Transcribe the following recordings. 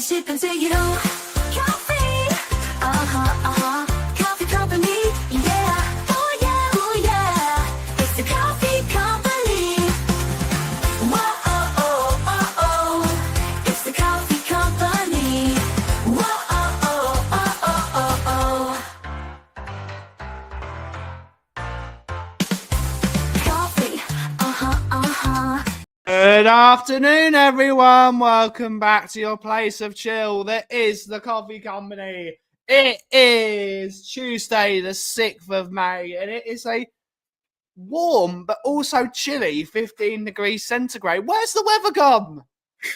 shipping to you. Kauffie, Kauffie Company, yeah, oh yeah, it's the Kauffie Company. Whoa, it's the Kauffie Company. Whoa, Kauffie, Good afternoon, everyone. Welcome back to your place of chill. That is the Kauffie Company. It is Tuesday, the 6th of May, and it is a warm but also chilly 15 degrees centigrade. Where's the weather gone?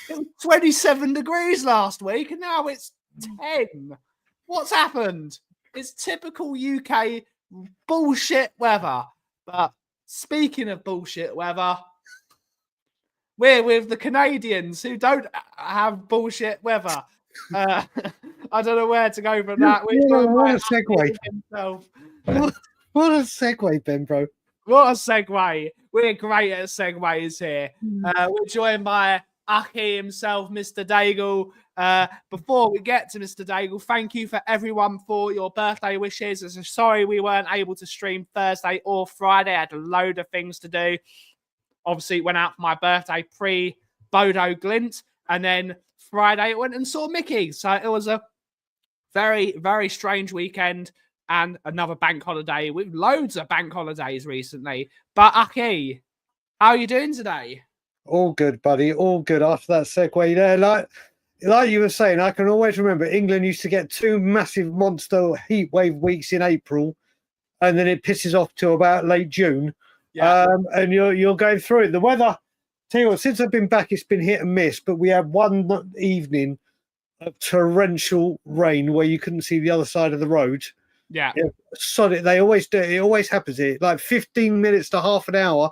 It was 27 degrees last week, and now it's 10. What's happened? It's typical UK bullshit weather. But speaking of bullshit weather, we're with the Canadians who don't have bullshit weather. I don't know where to go from that. What a segue. What a segue, Ben, bro. What a segue. We're great at segues here. We're joined by Aki himself, Mr. Daigle. Before we get to Mr. Daigle, thank you for everyone for your birthday wishes. I'm sorry we weren't able to stream Thursday or Friday. I had a load of things to do. Obviously, went out for my birthday pre-Bodo Glint, and then Friday went and saw Mickey. So it was a very, very strange weekend and another bank holiday with loads of bank holidays recently. But Aki, how are you doing today? All good, buddy. All good after that segue there. Like you were saying, I can always remember England used to get 2 massive monster heat wave weeks in April, and then it pisses off till about late June. Yeah. And you're going through it. The weather, tell you what, since I've been back, it's been hit and miss. But we had one evening of torrential rain where you couldn't see the other side of the road. Yeah. Solid. They always do. It always happens here. Like 15 minutes to half an hour,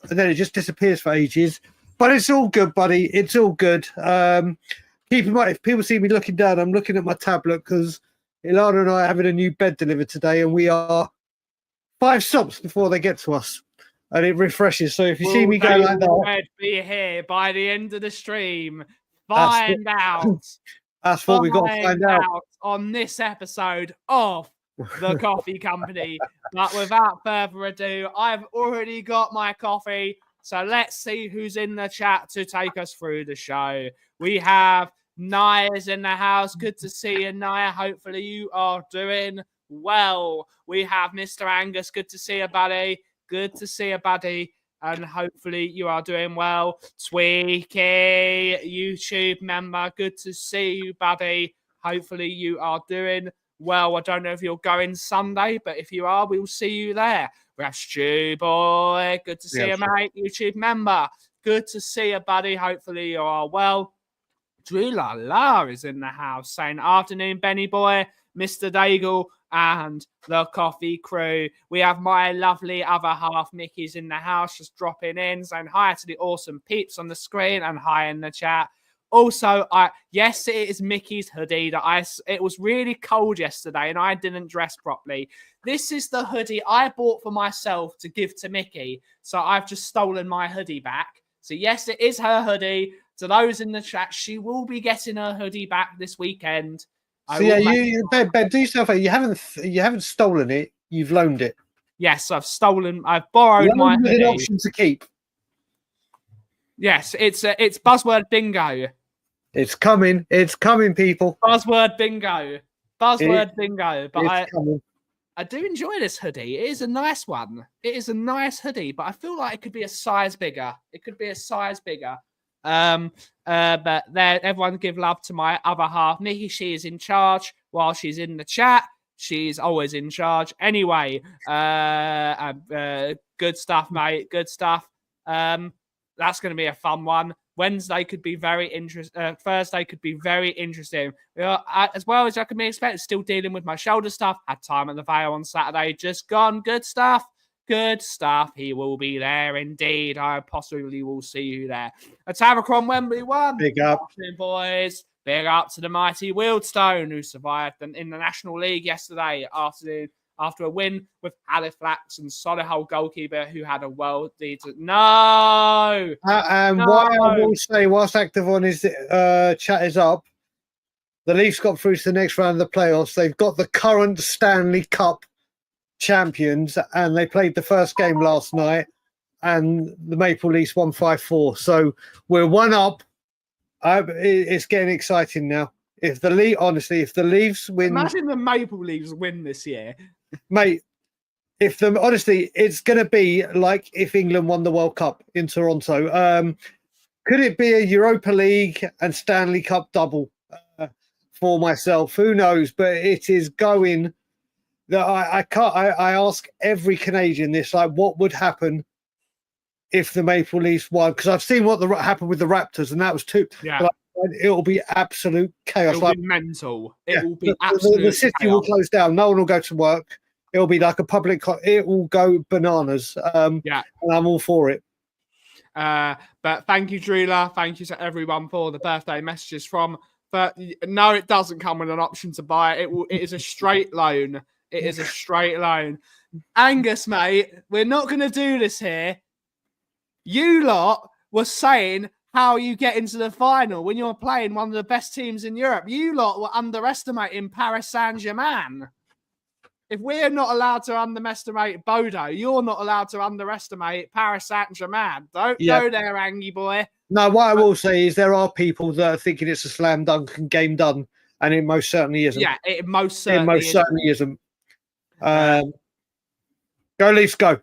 and then it just disappears for ages. But it's all good, buddy. It's all good. Keep in mind, if people see me looking down, I'm looking at my tablet because Ilana and I are having a new bed delivered today, and we are 5 stops before they get to us, and it refreshes. So if you see me go like that, be here by the end of the stream. Find out. That's what we got to find out on this episode of the Kauffie Company. But without further ado, I've already got my coffee. So let's see who's in the chat to take us through the show. We have Naya's in the house. Good to see you, Naya. Hopefully you are doing well. We have Mr. Angus. Good to see you, buddy. Good to see you, buddy. And hopefully you are doing well. Tweaky, YouTube member. Good to see you, buddy. Hopefully you are doing well. I don't know if you're going Sunday, but if you are, we'll see you there. We have Stu Boy. Good to see you, mate. YouTube member. Good to see you, buddy. Hopefully you are well. Drew La La is in the house saying, afternoon, Benny boy, Mr. Daigle, and the coffee crew. We have my lovely other half, Mickey's in the house, just dropping in, saying hi to the awesome peeps on the screen and hi in the chat. Also, yes, it is Mickey's hoodie it was really cold yesterday and I didn't dress properly. This is the hoodie I bought for myself to give to Mickey. So I've just stolen my hoodie back. So yes, it is her hoodie. To those in the chat, she will be getting her hoodie back this weekend. So yeah, Ben, do yourself a, you haven't stolen it, you've loaned it. Yes, I've borrowed my with hoodie. An option to keep. Yes, it's buzzword bingo. It's coming, people. Buzzword bingo. Bingo. But coming. I do enjoy this hoodie. It is a nice one. It is a nice hoodie, but I feel like it could be a size bigger. But there, everyone give love to my other half, Nikki. She is in charge while she's in the chat. She's always in charge. Anyway, good stuff, mate. Good stuff. That's going to be a fun one. Wednesday could be very interesting. Thursday could be very interesting. As well as I can be expected, still dealing with my shoulder stuff. Had time at the Vale on Saturday. Just gone. Good stuff. Good stuff. He will be there indeed. I possibly will see you there. A Tavacron Wembley 1. Big up. Boys. Big up to the mighty Wildstone, who survived in the National League yesterday after a win with Halifax and Solihull goalkeeper who had a world lead. No! And why I will say, whilst active on his chat is up, the Leafs got through to the next round of the playoffs. They've got the current Stanley Cup champions, and they played the first game last night, and the Maple Leafs won 5-4. So we're 1 up. It's getting exciting now. If the Leafs win, imagine the Maple Leafs win this year, mate. It's going to be like if England won the World Cup in Toronto. Could it be a Europa League and Stanley Cup double for myself? Who knows? But it is going. That I can't. I ask every Canadian this: like, what would happen if the Maple Leafs won? Because I've seen what happened with the Raptors, and that was too. Yeah. Like, it'll be absolute chaos. It'll be mental. It will be absolute. The city chaos. will close down. No one will go to work. It'll be like a public. It will go bananas. And I'm all for it. But thank you, Drula. Thank you to everyone for the birthday messages But no, it doesn't come with an option to buy it. It is a straight loan. It is a straight loan. Angus, mate, we're not going to do this here. You lot were saying how you get into the final when you're playing one of the best teams in Europe. You lot were underestimating Paris Saint-Germain. If we're not allowed to underestimate Bodo, you're not allowed to underestimate Paris Saint-Germain. Don't go there, Angie boy. No, what I will say is there are people that are thinking it's a slam dunk and game done, and it most certainly isn't. Yeah, it most certainly isn't. Go Leafs, go.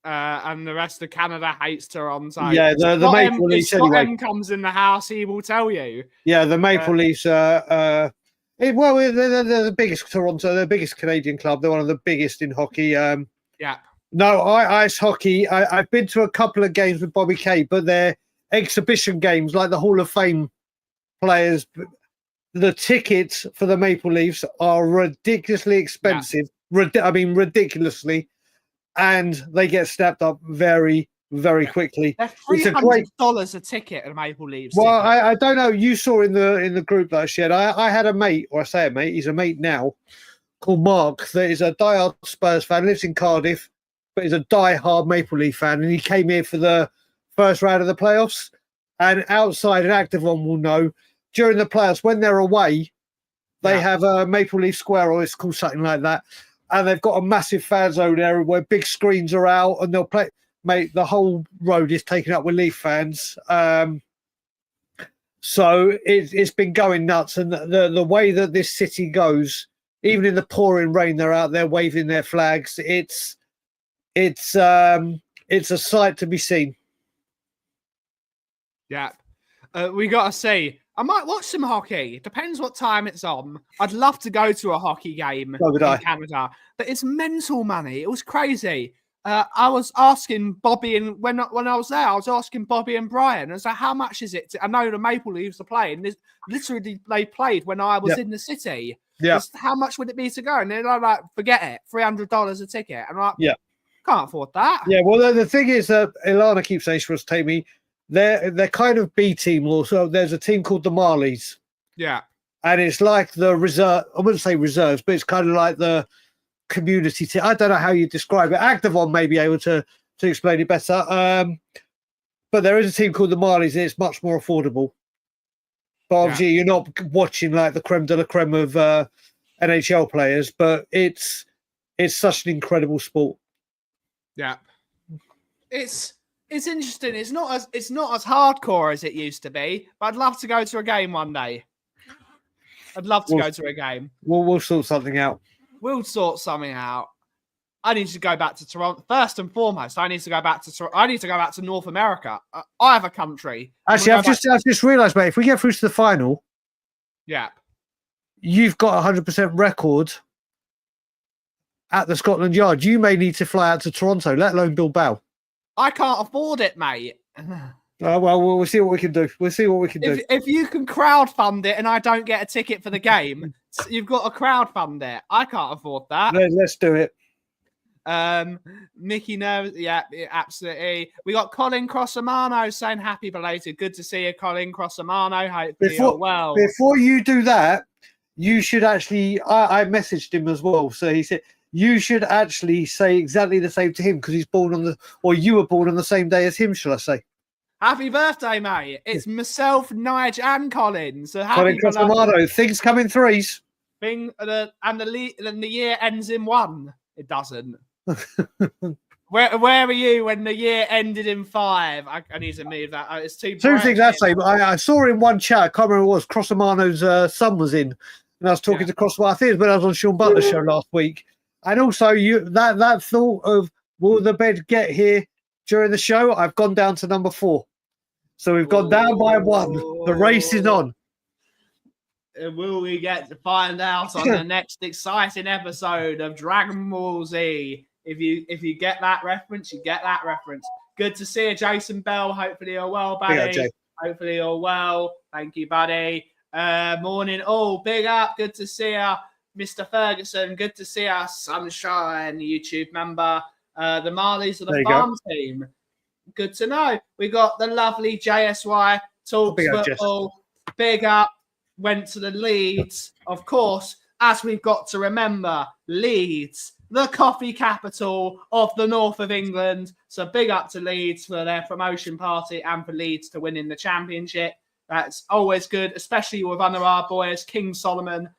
And the rest of Canada hates Toronto. Yeah, the Maple Leafs anyway. If comes in the house, he will tell you. Yeah, the Maple Leafs. They're the biggest Toronto. They're the biggest Canadian club. They're one of the biggest in hockey. Yeah. No, ice hockey. I've been to a couple of games with Bobby Kay, but they're exhibition games like the Hall of Fame players. The tickets for the Maple Leafs are ridiculously expensive. Yeah. Ridiculously. And they get snapped up very, very quickly. They're $300 a ticket at Maple Leafs. Well, I don't know. You saw in the group that I shared. I had a mate, or I say a mate, he's a mate now, called Mark, that is a diehard Spurs fan, lives in Cardiff, but he's a diehard Maple Leaf fan. And he came here for the first round of the playoffs. And outside, an active one will know, during the playoffs, when they're away, they have a Maple Leaf Square, or it's called something like that. And they've got a massive fan zone area where big screens are out, and they'll play. Mate, the whole road is taken up with Leaf fans. So it's been going nuts. And the way that this city goes, even in the pouring rain, they're out there waving their flags. It's a sight to be seen. Yeah. We got to see. I might watch some hockey. Depends what time it's on. I'd love to go to a hockey game in Canada, but it's mental money. It was crazy. I was asking Bobby, and when I was there, I was asking Bobby and Brian. I was like, "How much is it?" I know the Maple Leafs are playing. Literally, they played when I was in the city. Yeah. How much would it be to go? And they're like, "Forget it. $300 a ticket." And I'm like, can't afford that. Yeah. Well, the thing is, Ilana keeps saying she wants to take me. they're kind of B team also. There's a team called the Marlies, Yeah. and it's like the reserve. I wouldn't say reserves, but it's kind of like the community team. I don't know how you describe it. Activon may be able to explain it better. But there is a team called the Marlies, and it's much more affordable. But obviously, you're not watching like the creme de la creme of NHL players, but it's such an incredible sport. Yeah. It's interesting. It's not as hardcore as it used to be, but I'd love to go to a game one day. I'd love to go to a game. We'll sort something out. We'll sort something out. I need to go back to Toronto. First and foremost, I need to go back to North America. I have a country. Actually, I've just realised, mate, if we get through to the final, yeah, you've got 100% record at the Scotland Yard. You may need to fly out to Toronto, let alone Bilbao. I can't afford it, mate. Well, we'll see what we can do. We'll see what we can do. If you can crowdfund it and I don't get a ticket for the game, you've got to crowdfund it. I can't afford that. Let's do it. Mickey knows. Yeah, absolutely. We got Colin Crossamano saying happy belated. Good to see you, Colin Crossamano. Hopefully you're well. Before you do that, you should actually. I messaged him as well, so he said you should actually say exactly the same to him because he's born on you were born on the same day as him. Shall I say? Happy birthday, mate! It's myself, Nige, and Colin. So Colin Crossamano. Things come in threes. And the year ends in one. It doesn't. Where are you when the year ended in 5? I need to move that. It's too. Two things I'd say. I saw in one chat. I can't remember what it was. Crossamano's son was in, and I was talking to Crossamano. I think it was when I was on Sean Butler's show last week. And also, that thought of will the bed get here during the show? I've gone down to number 4, so we've gone down by 1. The race is on. Will we get to find out on the next exciting episode of Dragon Ball Z? If you get that reference, you get that reference. Good to see you, Jason Bell. Hopefully you're well, buddy. Hopefully you're well. Thank you, buddy. Morning. Oh, big up. Good to see you, Mr. Ferguson. Good to see you, Sunshine, YouTube member. The Marlies are the farm team. Good to know. We got the lovely JSY Talks Football. Big up. Went to the Leeds, of course, as we've got to remember, Leeds, the coffee capital of the north of England. So big up to Leeds for their promotion party and for Leeds to winning the championship. That's always good, especially with one of our boys, King Solomon,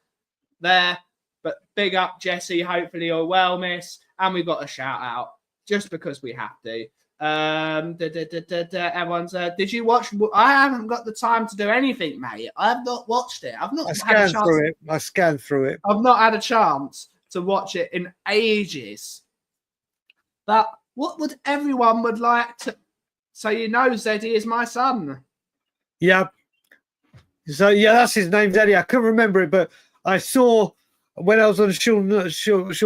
there. But big up, Jesse. Hopefully you're well, miss. And we've got a shout out just because we have to. Everyone's did you watch? I haven't got the time to do anything, mate. I've not watched it. I've not had a chance. I scanned through it. I've not had a chance to watch it in ages. But what would everyone would like to? So Zeddy is my son. Yeah. So that's his name, Zeddy. I couldn't remember it, but I saw when I was on Sean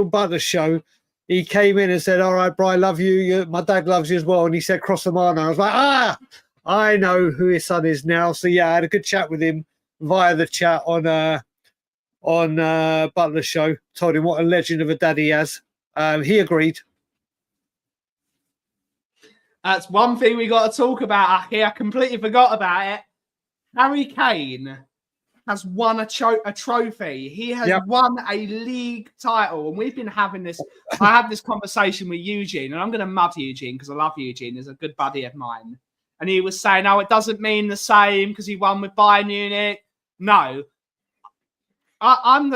Butler's show. He came in and said, all right, bro, I love you. My dad loves you as well. And he said, Crossamano. I was like, I know who his son is now. So, yeah, I had a good chat with him via the chat on Butler's show. Told him what a legend of a dad he has. He agreed. That's one thing we got to talk about, Aki. I completely forgot about it. Harry Kane has won a trophy. He has won a league title. And we've been having this. I had this conversation with Eugene, and I'm going to mud Eugene because I love Eugene. He's a good buddy of mine. And he was saying, it doesn't mean the same because he won with Bayern Munich. No. I'm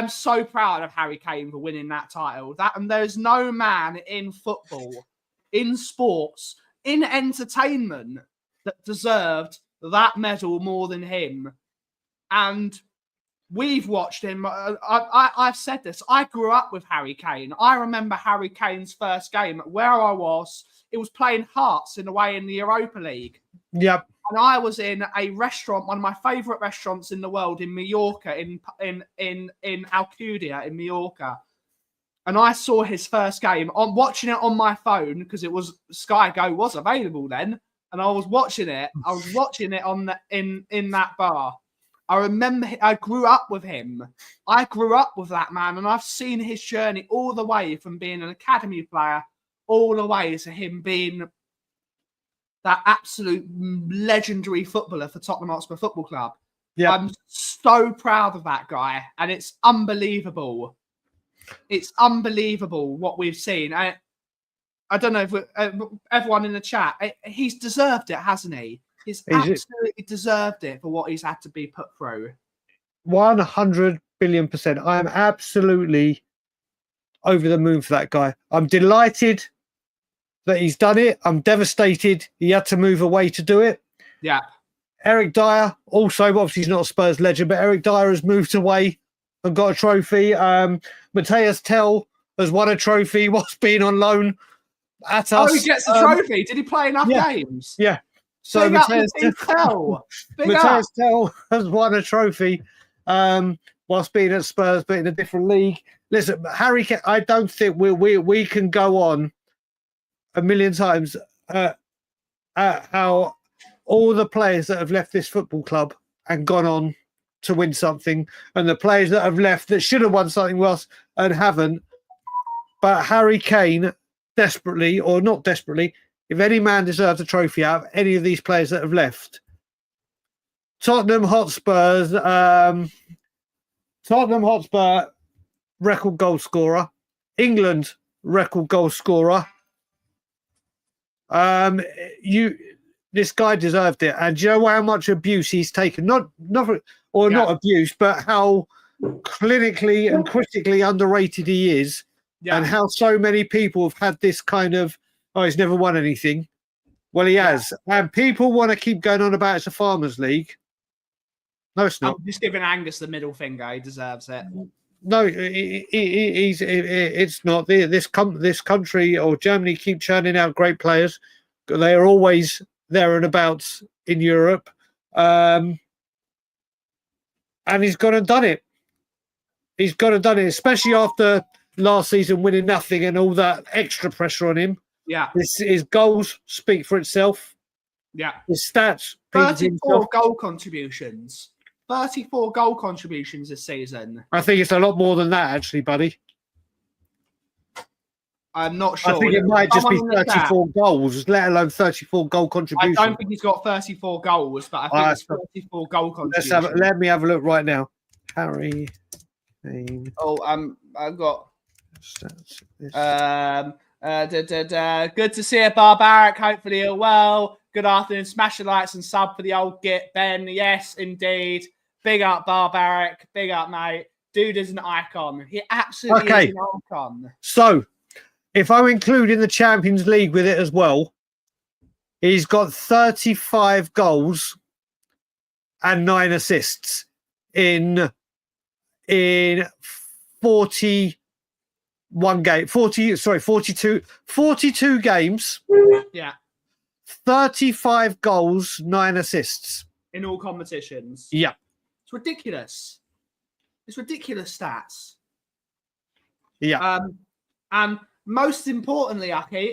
so proud of Harry Kane for winning that title. And there's no man in football, in sports, in entertainment that deserved that medal more than him. And we've watched him. I've said this. I grew up with Harry Kane. I remember Harry Kane's first game where I was. It was playing Hearts in the Europa League. Yep. And I was in a restaurant, one of my favourite restaurants in the world, in Mallorca, in Alcudia in Mallorca. And I saw his first game. I'm watching it on my phone because it was Sky Go was available then. And I was watching it. I was watching it on in that bar. I remember I grew up with him. I grew up with that man, and I've seen his journey all the way from being an academy player all the way to him being that absolute legendary footballer for Tottenham Hotspur Football Club. Yeah. I'm so proud of that guy, and it's unbelievable. It's unbelievable what we've seen. I don't know if everyone in the chat, he's deserved it, hasn't he? He's absolutely deserved it for what he's had to be put through. 100 billion%. I am absolutely over the moon for that guy. I'm delighted that he's done it. I'm devastated he had to move away to do it. Yeah. Eric Dyer, also, obviously he's not a Spurs legend, but Eric Dyer has moved away and got a trophy. Matthias Tell has won a trophy whilst being on loan at us. Oh, he gets a trophy. Did he play enough games? Yeah. So Matthias Tell has won a trophy whilst being at Spurs, but in a different league. Listen, Harry, I don't think we can go on a million times how all the players that have left this football club and gone on to win something, and the players that have left that should have won something else and haven't. But Harry Kane, desperately or not desperately, if any man deserves a trophy out of any of these players that have left, Tottenham Hotspur record goal scorer, England record goal scorer. This guy deserved it, and do you know how much abuse he's taken? Not abuse, but how clinically and critically underrated he is, and how so many people have had this kind of, oh, he's never won anything. Well, he has, and people want to keep going on about it's a farmers' league. No, it's not. I'm just giving Angus the middle finger. He deserves it. No, it's not. This country or Germany keep churning out great players. They are always there and about in Europe. And he's gone and done it. He's gone and done it, especially after last season winning nothing and all that extra pressure on him. Yeah. His goals speak for itself. Yeah. His stats. 34 goal contributions. 34 goal contributions this season. I think it's a lot more than that, actually, buddy. I'm not sure. I think it might just be 34 goals, let alone 34 goal contributions. I don't think he's got 34 goals, but I think it's 34 goal contributions. Let me have a look right now. Harry Kane. Oh, I've got. Good to see a Barbaric. Hopefully you're well. Good afternoon. Smash the likes and sub for the old git, Ben. Yes, indeed. Big up, Barbaric. Big up, mate. Dude is an icon. He absolutely is an icon. So, if I'm including the Champions League with it as well, he's got 35 goals and 9 assists in 42 games. Yeah. 35 goals, 9 assists. In all competitions. Yeah. It's ridiculous. It's ridiculous stats. Yeah. And most importantly, Aki,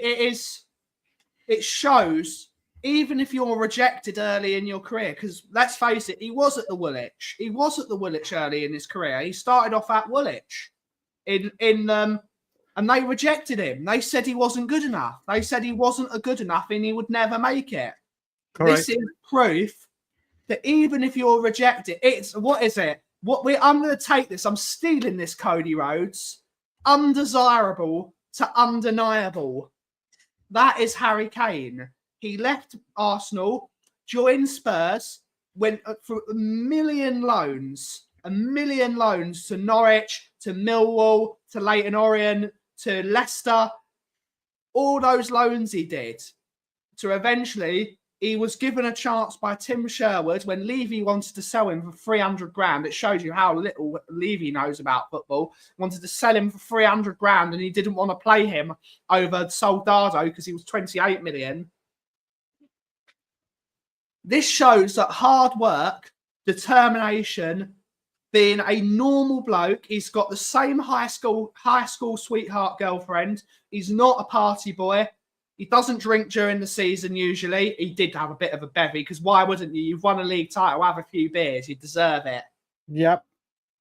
it shows even if you're rejected early in your career, because let's face it, he was at the Woolwich. He was at the Woolwich early in his career. He started off at Woolwich and they rejected him. They said he wasn't good enough. They said he wasn't a good enough and he would never make it. Correct. This is proof that even if you're rejected, what is it? I'm going to take this. I'm stealing this, Cody Rhodes. Undesirable to undeniable. That is Harry Kane. He left Arsenal, joined Spurs, went for a million loans to Norwich, to Millwall, to Leyton Orient, to Leicester. All those loans he did to eventually he was given a chance by Tim Sherwood when Levy wanted to sell him for 300 grand. It shows you how little Levy knows about football. Wanted to sell him for 300 grand and he didn't want to play him over Soldado because he was 28 million. This shows that hard work, determination, being a normal bloke, he's got the same high school sweetheart girlfriend. He's not a party boy. He doesn't drink during the season usually. He did have a bit of a bevy because why wouldn't you? You've won a league title, have a few beers. You deserve it. Yep.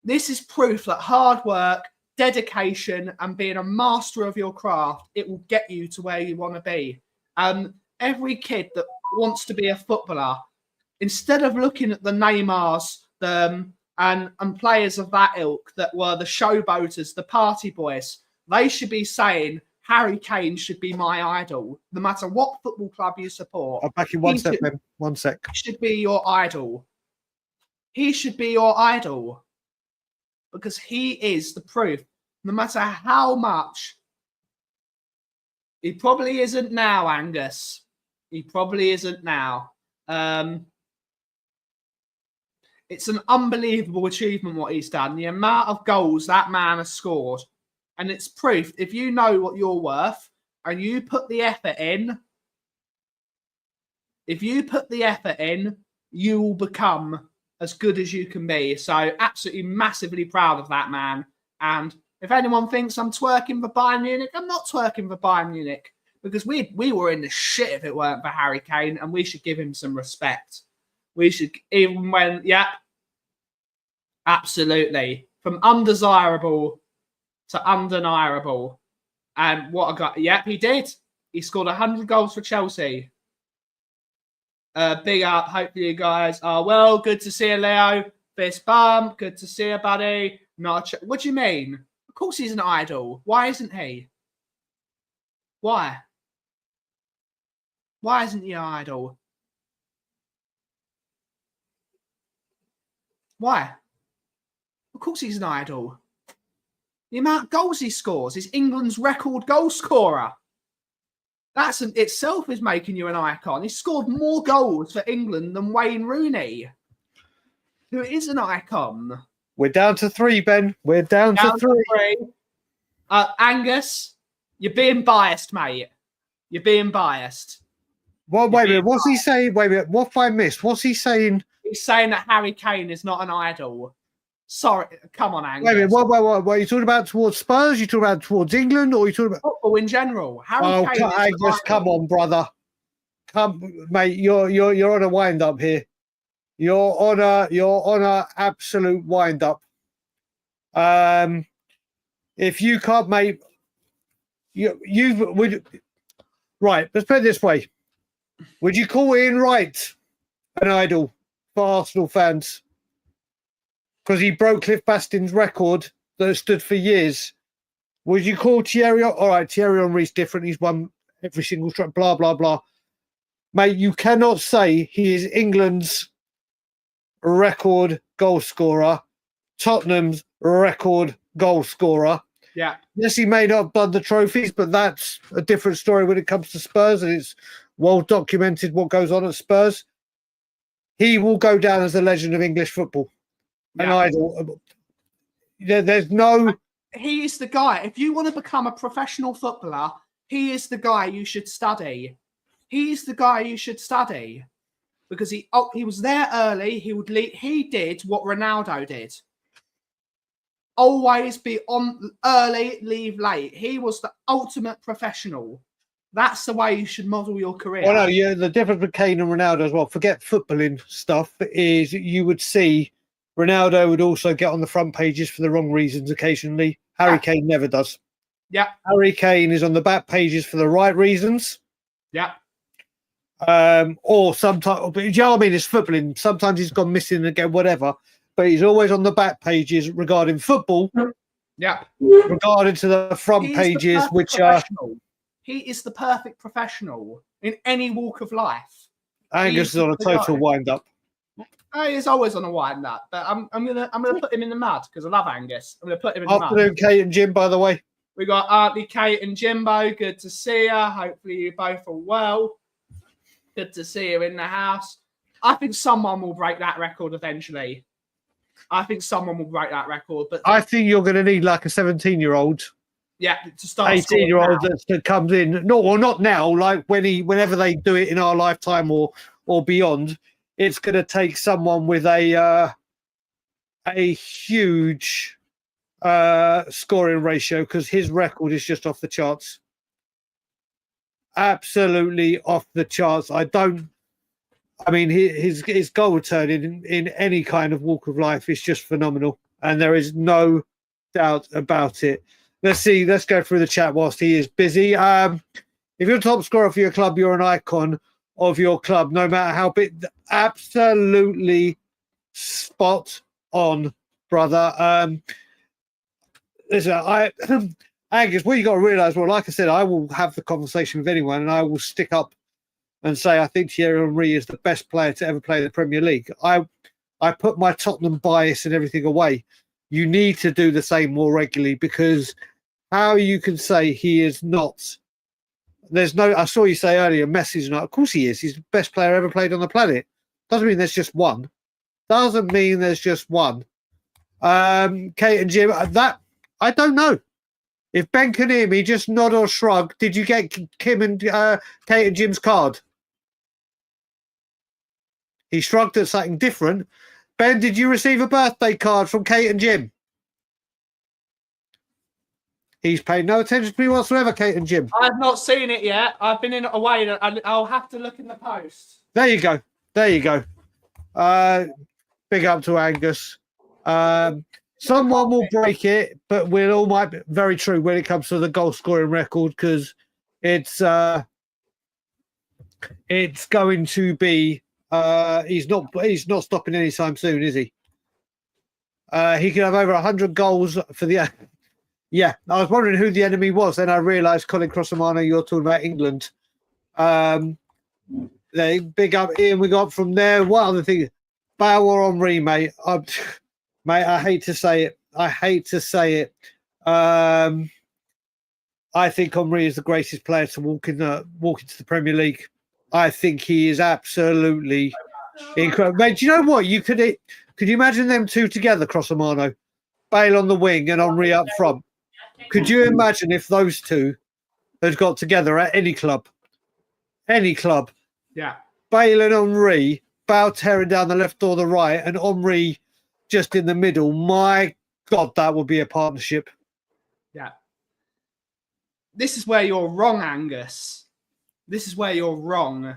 This is proof that hard work, dedication, and being a master of your craft, it will get you to where you want to be. Every kid that wants to be a footballer, instead of looking at the Neymars and players of that ilk that were the showboaters, the party boys, they should be saying, Harry Kane should be my idol, no matter what football club you support. I'll back in one sec, Ben. 1 sec. He should be your idol. He should be your idol because he is the proof. No matter how much, he probably isn't now, Angus. He probably isn't now. It's an unbelievable achievement what he's done. The amount of goals that man has scored. And it's proof, if you know what you're worth and you put the effort in, you will become as good as you can be. So absolutely massively proud of that man. And if anyone thinks I'm twerking for Bayern Munich, I'm not twerking for Bayern Munich because we were in the shit if it weren't for Harry Kane, and we should give him some respect. We should, even when, absolutely. From undesirable to undeniable. And what I got, he did. He scored 100 goals for Chelsea. Big up. Hopefully you guys are well. Good to see you, Leo. Fist bump. Good to see you, buddy. What do you mean? Of course he's an idol. Why isn't he? Why? Why isn't he an idol? Why? Of course he's an idol. The amount of goals he scores is England's record goal scorer. That in itself is making you an icon. He scored more goals for England than Wayne Rooney, who is an icon. We're down to 3, Ben. We're down to three. Angus, you're being biased, mate. You're being biased. Well, wait a minute. What's he saying? Wait a minute. What have I missed? What's he saying? He's saying that Harry Kane is not an idol. Sorry, come on, Angus. Wait a minute. What are you talking about towards Spurs? You talking about towards England, or you talking about football in general? Harry Kane Angus, come on, brother. Come, mate. You're on a wind up here. You're on a absolute wind up. If you can't, mate, you would. Right. Let's put it this way. Would you call Ian Wright an idol for Arsenal fans? Because he broke Cliff Bastin's record that stood for years. Would you call Thierry? All right, Thierry Henry's different. He's won every single track, blah, blah, blah. Mate, you cannot say he is England's record goal scorer, Tottenham's record goal scorer. Yeah. Yes, he may not have done the trophies, but that's a different story when it comes to Spurs, and it's well documented what goes on at Spurs. He will go down as a legend of English football. An idol. There's no. He is the guy. If you want to become a professional footballer, he is the guy you should study. He's the guy you should study because he was there early. He did what Ronaldo did. Always be on early, leave late. He was the ultimate professional. That's the way you should model your career. Well, no, yeah. The difference with Kane and Ronaldo as well. Forget footballing stuff. Is you would see. Ronaldo would also get on the front pages for the wrong reasons occasionally. Harry Kane never does. Yeah. Harry Kane is on the back pages for the right reasons. Yeah. Or sometimes, but you know what I mean? It's footballing. Sometimes he's gone missing again, whatever. But he's always on the back pages regarding football. Yeah. Regarding to the front pages, which are. He is the perfect professional in any walk of life. Angus is on a total wind-up. He's always on a wind up, but I'm gonna put him in the mud because I love Angus. I'm gonna put him in the mud. Afternoon, Kate and Jim, by the way. We got Auntie Kate and Jimbo. Good to see you. Hopefully you both are well. Good to see you in the house. I think someone will break that record eventually. I think someone will break that record, but I think you're going to need like a 17-year-old. Yeah, to start 18-year-old that comes in. No, or not now. Like whenever they do it in our lifetime or beyond. It's going to take someone with a huge scoring ratio because his record is just off the charts. Absolutely off the charts. His goal return in any kind of walk of life is just phenomenal. And there is no doubt about it. Let's go through the chat whilst he is busy. If you're a top scorer for your club, you're an icon. of your club, no matter how big. Absolutely spot on, brother. Listen, Angus, what you got to realise, well, like I said, I will have the conversation with anyone, and I will stick up and say I think Thierry Henry is the best player to ever play the Premier League. I put my Tottenham bias and everything away. You need to do the same more regularly, because how you can say he is not. There's no. I saw you say earlier, Messi's not. Of course he is. He's the best player ever played on the planet. Doesn't mean there's just one. Doesn't mean there's just one. Kate and Jim, that I don't know. If Ben can hear me, just nod or shrug. Did you get Kim and Kate and Jim's card? He shrugged at something different. Ben, did you receive a birthday card from Kate and Jim? He's paid no attention to me whatsoever, Kate and Jim. I've not seen it yet. I've been away. I'll have to look in the post. There you go. There you go. Big up to Angus. Someone will break it, but we'll all might be very true when it comes to the goal scoring record, because it's going to be he's not stopping anytime soon, is he? He could have over 100 goals for the. Yeah, I was wondering who the enemy was. Then I realised, Colin Crossamano, you're talking about England. They big up Ian. We got from there. What other thing? Bauer Henry, mate. Mate, I hate to say it. I think Henry is the greatest player to walk into the Premier League. I think he is absolutely incredible. Mate, do you know what? Could you imagine them two together, Crossamano? Bale on the wing and Henry up front. Could you imagine if those two had got together at any club? Any club. Yeah. Bale and Henry, Bale tearing down the left or the right, and Henry just in the middle. My God, that would be a partnership. Yeah. This is where you're wrong, Angus. This is where you're wrong.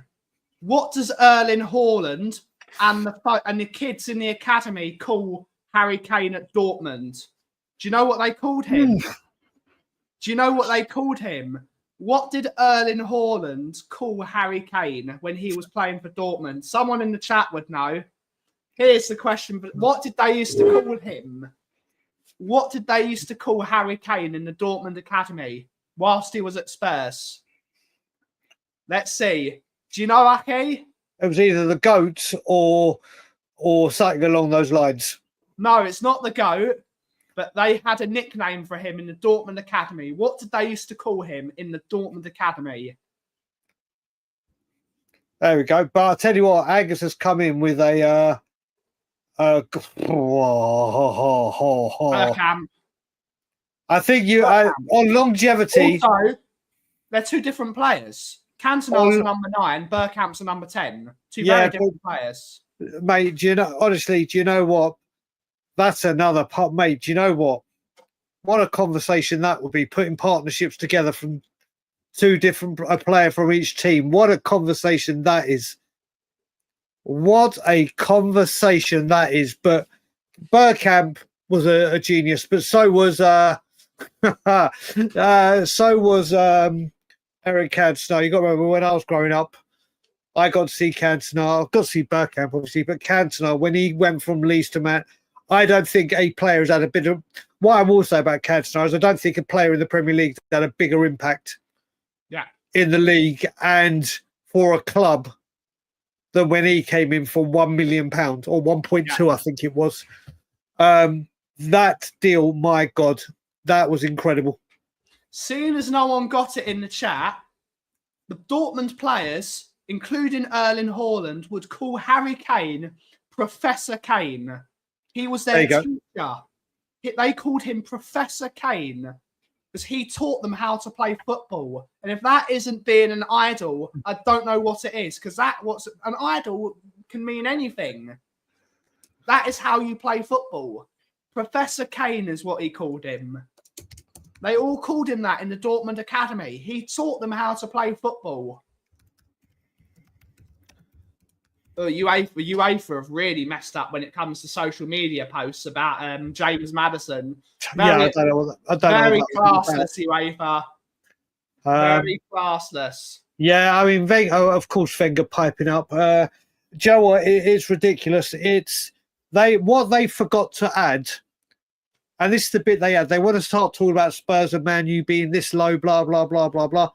What does Erling Haaland and the kids in the academy call Harry Kane at Dortmund? Do you know what they called him? Do you know what they called him? What did Erling Haaland call Harry Kane when he was playing for Dortmund? Someone in the chat would know. Here's the question. But what did they used to call him? What did they used to call Harry Kane in the Dortmund academy whilst he was at Spurs? Let's see. Do you know, Aki? It was either the GOAT or something along those lines. No, it's not the GOAT, but they had a nickname for him in the Dortmund academy. What did they used to call him in the Dortmund academy? There we go. But I'll tell you what, Angus has come in with a Bergkamp. I think on longevity. Also, they're two different players. Cantona's number 9, Bergkamp's a number 10. Two very different players. Mate, do you know what? That's another part, mate. Do you know what? What a conversation that would be, putting partnerships together from two different a player from each team. What a conversation that is. What a conversation that is. But Bergkamp was a genius, but so was Eric Cantona. You got to remember, when I was growing up, I got to see Cantona. I got to see Bergkamp, obviously, but Cantona, when he went from Leeds to Man, I don't think a player has had a bit of. What I will say about Cantona is I don't think a player in the Premier League has had a bigger impact in the league and for a club than when he came in for £1 million or 1.2, I think it was. That deal, my God, that was incredible. Seeing as no one got it in the chat, the Dortmund players, including Erling Haaland, would call Harry Kane Professor Kane. He was their teacher. They called him Professor Kane because he taught them how to play football. And if that isn't being an idol, I don't know what it is, because an idol can mean anything. That is how you play football. Professor Kane is what he called him. They all called him that in the Dortmund academy. He taught them how to play football. UEFA have really messed up when it comes to social media posts about James Maddison. I don't know. Very classless, UEFA. Very classless. Yeah, I mean, of course, Wenger piping up. Joe, what? It's ridiculous. What they forgot to add, and this is the bit they add. They want to start talking about Spurs and Man U being this low, blah blah blah blah blah.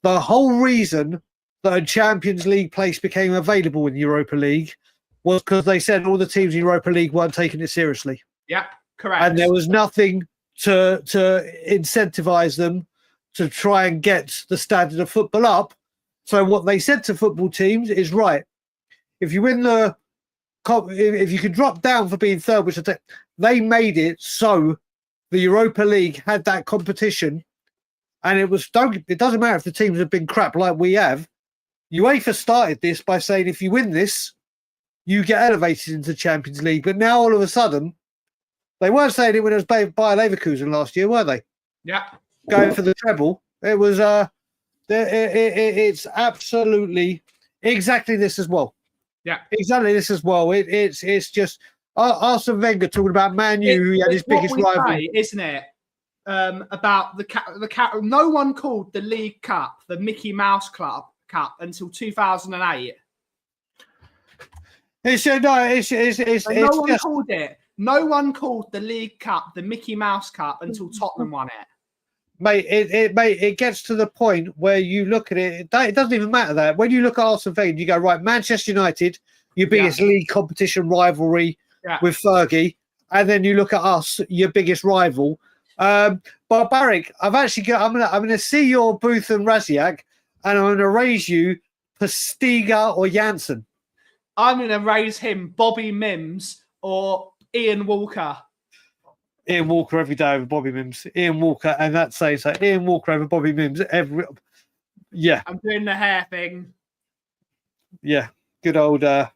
The whole reason that a Champions League place became available in Europa League was because they said all the teams in Europa League weren't taking it seriously. Yeah, correct. And there was nothing to incentivize them to try and get the standard of football up. So what they said to football teams is, right, if you win if you could drop down for being third, which they made it so the Europa League had that competition, and it doesn't matter if the teams have been crap like we have. UEFA started this by saying if you win this, you get elevated into Champions League. But now all of a sudden, they weren't saying it when it was Bayer Leverkusen last year, were they? Yeah, going for the treble. It was it's absolutely exactly this as well. Yeah, exactly this as well. It's just Arsene Wenger talking about Man U, who had his biggest rival, say, isn't it? About the no one called the League Cup the Mickey Mouse Cup until 2008. No one called it. No one called the League Cup the Mickey Mouse Cup until Tottenham won it. Mate, it gets to the point where you look at it. It doesn't even matter that when you look at Arsene Wenger, you go, right, Manchester United, your biggest league competition rivalry with Fergie, and then you look at us, your biggest rival. Barbaric, I'm going to see your Booth and Raziak, and I'm going to raise you Postiga or Janssen. I'm going to raise him Bobby Mims or Ian Walker. Ian Walker every day over Bobby Mims. Ian Walker, and that's saying so. Ian Walker over Bobby Mims yeah. I'm doing the hair thing. Yeah, good old. I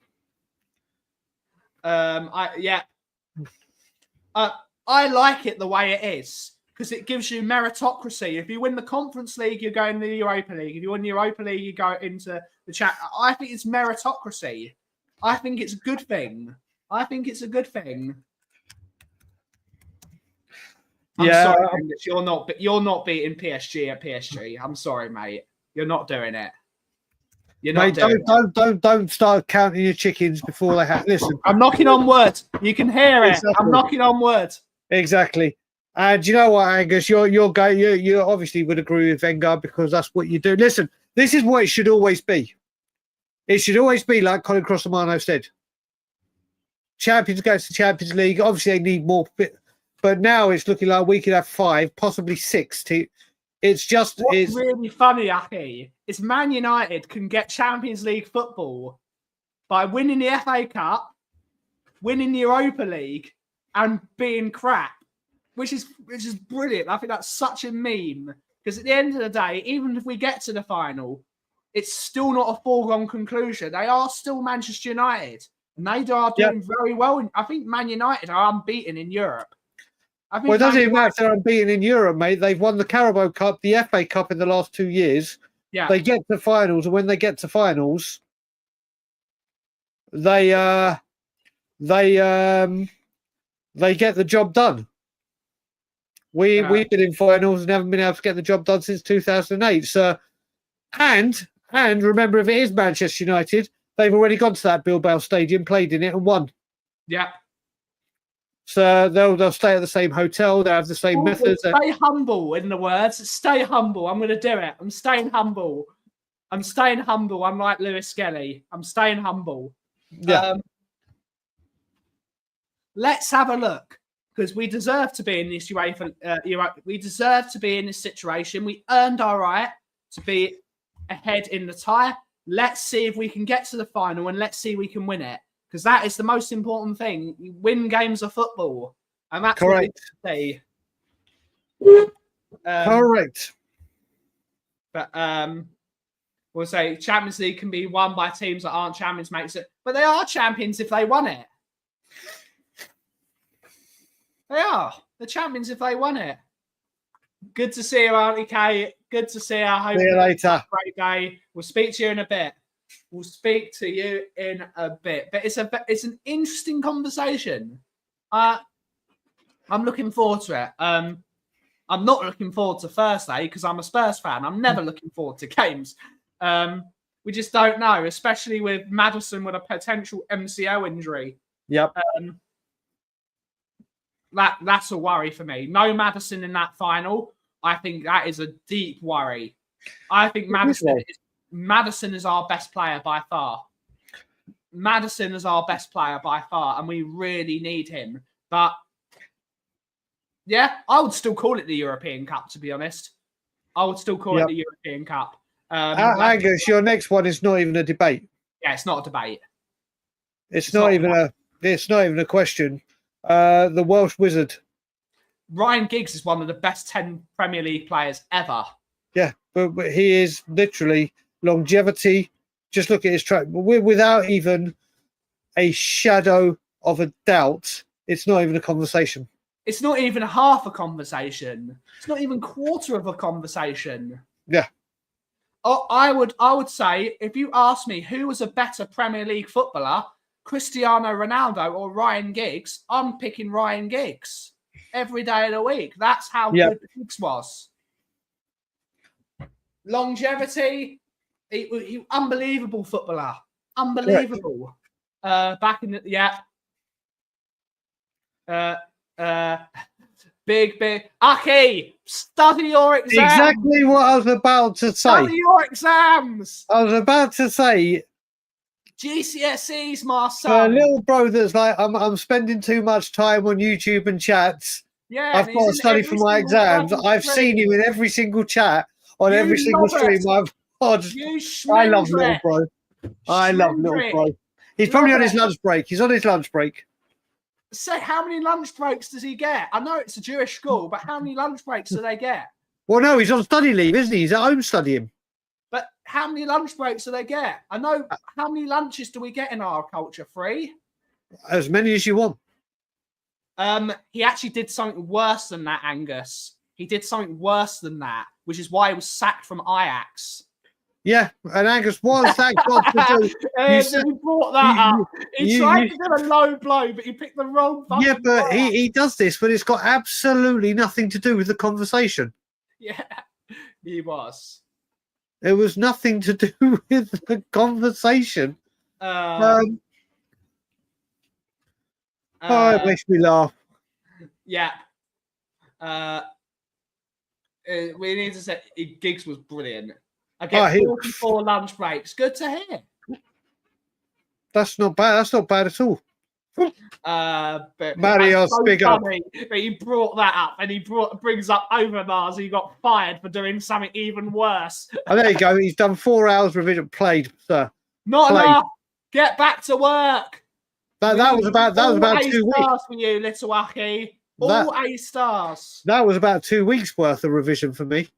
like it the way it is because it gives you meritocracy. If you win the Conference League, you're going to the Europa League. If you win the Europa League, you go into the chat. I think it's meritocracy. I think it's a good thing. I'm sorry, you're not beating PSG at PSG. I'm sorry, mate. You're not doing it. You're not doing it. Don't start counting your chickens before they have. Listen, I'm knocking on wood. You can hear it. Exactly. I'm knocking on wood. Exactly. And you know what, Angus? You obviously would agree with Wenger because that's what you do. Listen, this is what it should always be. It should always be like Colin Crossamano said. Champions goes to Champions League. Obviously, they need more. But now it's looking like we could have 5, possibly 6. It's really funny, Aki. Is Man United can get Champions League football by winning the FA Cup, winning the Europa League, and being crap, which is brilliant. I think that's such a meme because at the end of the day, even if we get to the final, it's still not a foregone conclusion. They are still Manchester United, and they are doing very well. I think Man United are unbeaten in Europe. Well, it doesn't even matter if they're unbeaten in Europe, mate. They've won the Carabao Cup, the FA Cup in the last 2 years. Yeah. They get to finals, and when they get to finals, they get the job done. We've been in finals and haven't been able to get the job done since 2008. So, and remember, if it is Manchester United, they've already gone to that Bilbao Stadium, played in it, and won. Yeah. So they'll stay at the same hotel. They'll have the same methods. Stay humble, in the words. Stay humble. I'm going to do it. I'm staying humble. I'm like Lewis Skelly. I'm staying humble. Yeah. Let's have a look because we deserve to be in this we deserve to be in this situation. We earned our right to be ahead in the tie. Let's see if we can get to the final and let's see if we can win it. Because that is the most important thing. You win games of football. And that's correct. What we say. Correct. But we'll say Champions League can be won by teams that aren't champions, makes it. But they are champions if they won it. They are. The champions if they won it. Good to see you, Auntie Kay. Good to see you. I hope see you later. Have a great day. We'll speak to you in a bit. But it's an interesting conversation. I'm looking forward to it. I'm not looking forward to Thursday because I'm a Spurs fan. I'm never looking forward to games. We just don't know, especially with Maddison with a potential MCL injury. Yep. That's a worry for me. No Maddison in that final. I think that is a deep worry. I think Maddison is our best player by far. Maddison is our best player by far, and we really need him. But yeah, I would still call it the European Cup, to be honest. I would still call it the European Cup. Angus, your next one is not even a debate. Yeah, it's not a debate. It's not even a question. The Welsh Wizard. Ryan Giggs is one of the best 10 Premier League players ever. Yeah, but he is literally longevity. Just look at his track. Without even a shadow of a doubt, it's not even a conversation. It's not even half a conversation. It's not even quarter of a conversation. Yeah. Oh, I would say, if you ask me who was a better Premier League footballer, Cristiano Ronaldo or Ryan Giggs, I'm picking Ryan Giggs every day of the week. That's how good Giggs was. Longevity, he unbelievable footballer. Unbelievable. Back in the big Aki, study your exams. Exactly what I was about to say. Study your exams. I was about to say GCSEs, my a son. little bro that's like, I'm spending too much time on YouTube and chats. Yeah, I've got to study for my exams. I've seen him in every single chat on every single stream I've watched. I love little bro. I love little bro. He's probably on his lunch break. He's on his lunch break. Say, how many lunch breaks does he get? I know it's a Jewish school, but how many lunch breaks do they get? Well, no, he's on study leave, isn't he? He's at home studying. But how many lunch breaks do they get? I know. How many lunches do we get in our culture? 3? As many as you want. He actually did something worse than that, Angus. He did something worse than that, which is why he was sacked from Ajax. Yeah, and Angus, what's that got to do? He brought that up. He tried to do a low blow, but he picked the wrong button. Yeah, but he does this, but it's got absolutely nothing to do with the conversation. Yeah, he was. It was nothing to do with the conversation. It makes me laugh. Yeah. We need to say Giggs was brilliant. I get 44 lunch breaks. Good to hear. That's not bad. That's not bad at all. But Mario's big up. But he brought that up, and he brings up Overmars. He got fired for doing something even worse. Oh, there you go. He's done 4 hours revision. Played, sir. Not enough. Get back to work. That was about 2 weeks for you, little Aki. All A stars. That was about 2 weeks worth of revision for me.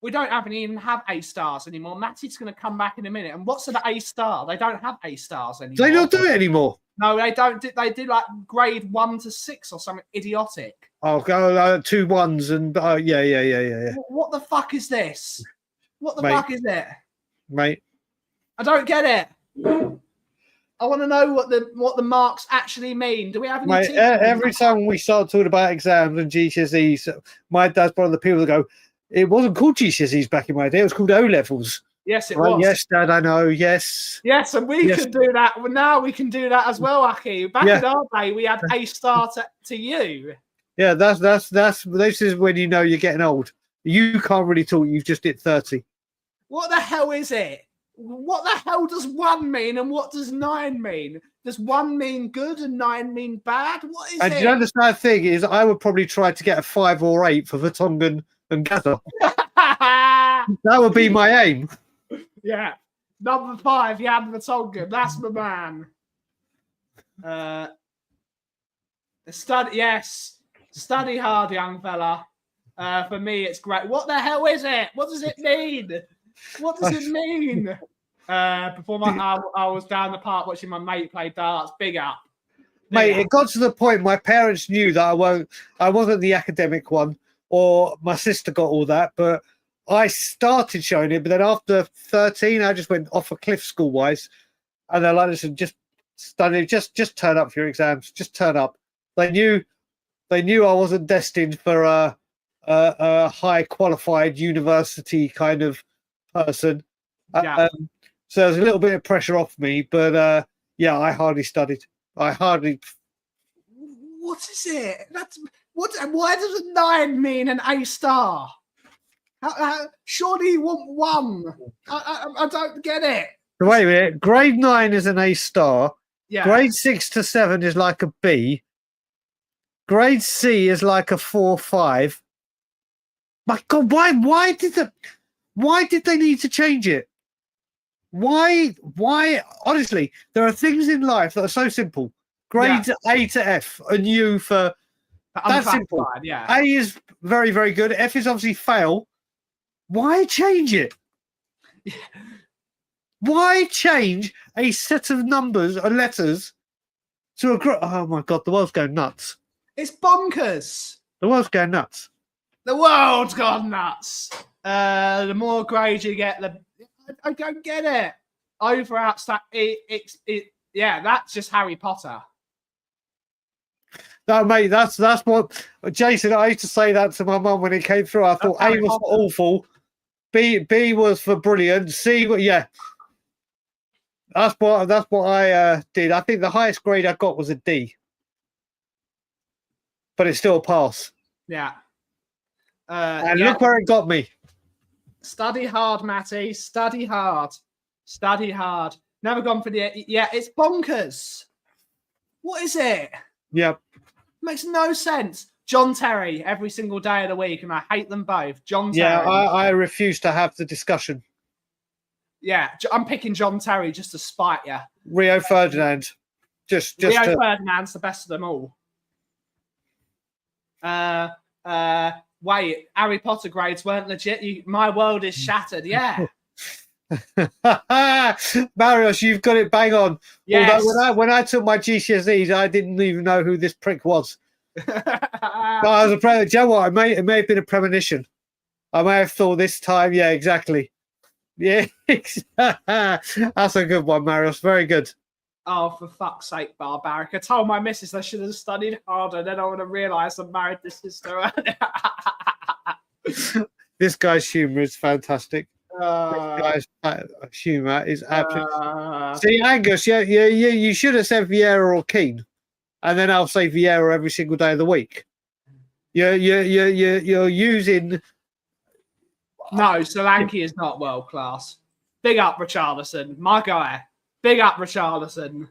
We don't even have A stars anymore. Matty's going to come back in a minute. And what's an A star? They don't have A stars anymore. They don't do it anymore. No, they don't. They do like grade 1 to 6 or something idiotic. Oh, go 2 1s and yeah. What the fuck is this? What the fuck is it, mate? I don't get it. I want to know what the marks actually mean. Do we have any? Every time we start talking about exams and GCSEs, my dad's one of the people that go, "It wasn't called GCSEs back in my day. It was called O levels." Yes, it was. Yes, Dad, I know. Yes. Yes, and we can do that. Well, now we can do that as well, Aki. Back in our day, we had A star to you. Yeah, this is when you know you're getting old. You can't really talk. You've just hit 30. What the hell is it? What the hell does 1 mean and what does 9 mean? Does 1 mean good and 9 mean bad? What is it? And you know the sad thing is, I would probably try to get a 5 or 8 for Vertonghen and Gather. That would be my aim. Yeah. Number 5, Jan Vertonghen. That's my man. Study hard, young fella. For me, it's great. What the hell is it? What does it mean? What does it mean? Before I was down the park watching my mate play darts. Big up. Mate, it got to the point my parents knew that I wasn't the academic one, or my sister got all that, but I started showing it. But then after 13, I just went off a cliff school-wise. And they're like, listen, just study, just turn up for your exams. Just turn up. They knew I wasn't destined for a high qualified university kind of person. Yeah. So there's a little bit of pressure off me, but yeah, I hardly studied. I hardly. What is it? That's what. Why does a 9 mean an A star? Surely you want 1. I don't get it. Wait a minute. Grade 9 is an A star. Yeah. Grade 6 to 7 is like a B. Grade C is like a 4-5. My God, why did they need to change it? Why? Honestly, there are things in life that are so simple. Grades A to F, and U for that's simple. Unclassified, yeah. A is very, very good. F is obviously fail. Why change it? Why change a set of numbers or letters to a oh my God, the world's going nuts. It's bonkers. The world's going nuts. The world's gone nuts. The more grades you get, I don't get it. Over yeah, that's just Harry Potter. No, mate, that's what Jason. I used to say that to my mum when it came through. I thought A was for awful, B was for brilliant, C, yeah. That's what I did. I think the highest grade I got was a D, but it's still a pass. Yeah. And look where it got me. Study hard, Matty. Study hard. Study hard. Never gone for the... Yeah, it's bonkers. What is it? Yep. Makes no sense. John Terry every single day of the week, and I hate them both. John Terry. Yeah, I refuse to have the discussion. Yeah, I'm picking John Terry just to spite you. Rio Ferdinand. Rio Ferdinand's the best of them all. Wait, Harry Potter grades weren't legit. My world is shattered. Yeah. Marius, you've got it bang on. Yes. Although when I took my GCSEs, I didn't even know who this prick was. But I was do you know what? It may have been a premonition. I may have thought this time. Yeah, exactly. Yeah, that's a good one, Marius. Very good. Oh, for fuck's sake, barbaric. I told my missus I should have studied harder, then I would have realised I married this sister. This guy's humour is fantastic. This guy's humour is absolutely... See, Angus, you should have said Vieira or Keane, and then I'll say Vieira every single day of the week. You're using... No, Solanke is not world class. Big up Richarlison, my guy. Big up Richarlison.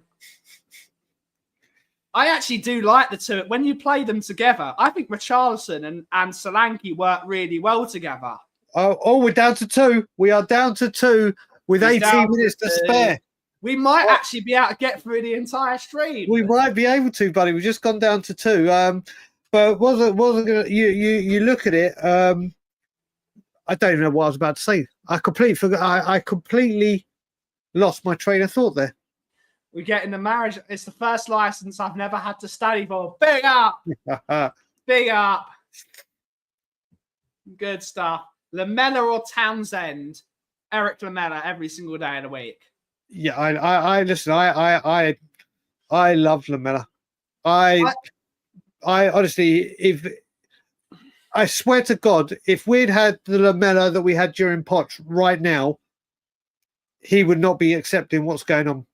I actually do like the two. When you play them together, I think Richarlison and Solanke work really well together. Oh, we're down to 2. We are down to 2 with 18 minutes to spare. We might actually be able to get through the entire stream. We might be able to, buddy. We've just gone down to 2. But wasn't gonna. You look at it. I don't even know what I was about to say. I completely forgot. I completely lost my train of thought there. We're getting the marriage. It's the first license I've never had to study for. Big up. Big up. Good stuff. Lamella or Townsend? Eric Lamella every single day of the week. Yeah, I listen. I love Lamella. I honestly, if I swear to God, if we'd had the Lamella that we had during Poch right now, he would not be accepting what's going on.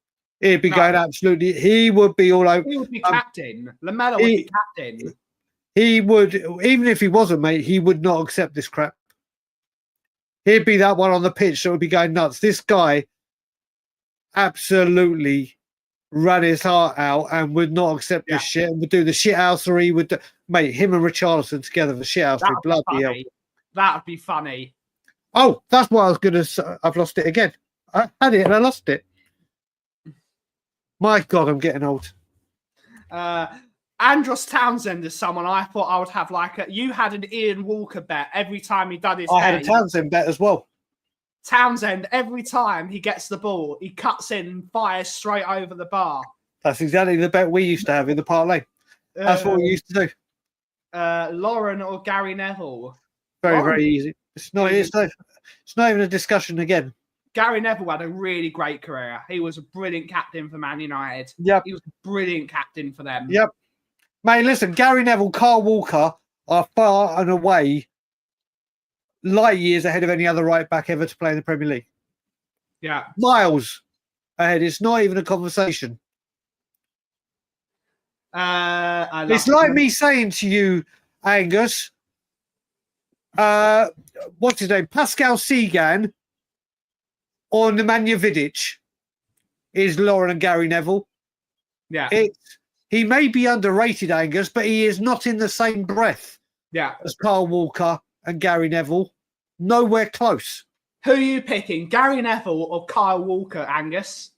He'd be going absolutely. He would be all over. He would be captain. Lamella would be captain. He would, even if he wasn't, mate. He would not accept this crap. He'd be that one on the pitch that would be going nuts. This guy absolutely ran his heart out and would not accept this shit and would do the shit house, or he would, mate, him and Richarlison together, the shit house. Bloody hell. That would be funny. Oh, that's what I was going to say. I've lost it again. I had it and I lost it. My God, I'm getting old. Andros Townsend is someone I thought I would have you had an Ian Walker bet every time he done his I had a Townsend bet as well. Townsend, every time he gets the ball, he cuts in and fires straight over the bar. That's exactly the bet we used to have in the parlay. That's what we used to do. Lauren or Gary Neville? Very easy. It's not even a discussion again. Gary Neville had a really great career. He was a brilliant captain for Man United. Yep. He was a brilliant captain for them. Yep. Mate, listen, Gary Neville, Carl Walker are far and away light years ahead of any other right back ever to play in the Premier League. Yeah. Miles ahead. It's not even a conversation. It's like me saying to you, Angus, what's his name? Pascal Segan or Nemanja Vidic is Lauren and Gary Neville. Yeah. He may be underrated, Angus, but he is not in the same breath as Kyle Walker and Gary Neville. Nowhere close. Who are you picking, Gary Neville or Kyle Walker, Angus?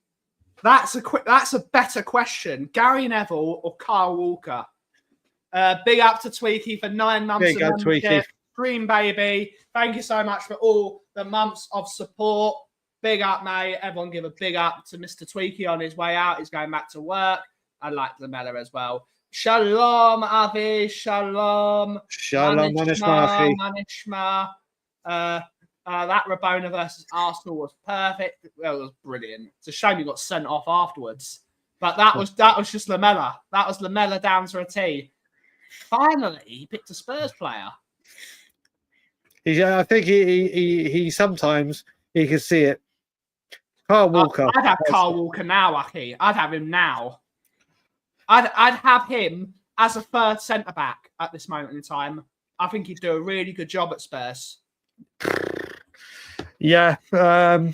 That's a better question. Gary Neville or Kyle Walker? Big up to Tweaky for 9 months of membership. Green baby. Thank you so much for all the months of support. Big up, mate. Everyone give a big up to Mr. Tweaky on his way out. He's going back to work. I like Lamella as well. Shalom, Avi. Shalom. Shalom, Manishma. That Rabona versus Arsenal was perfect. Well, it was brilliant. It's a shame he got sent off afterwards. But that was just Lamella. That was Lamella down to a T. Finally, he picked a Spurs player. I think he sometimes he can see it. Kyle Walker. I'd have Kyle Walker now, Aki. I'd have him now. I'd have him as a third centre back at this moment in time. I think he'd do a really good job at Spurs. Yeah, I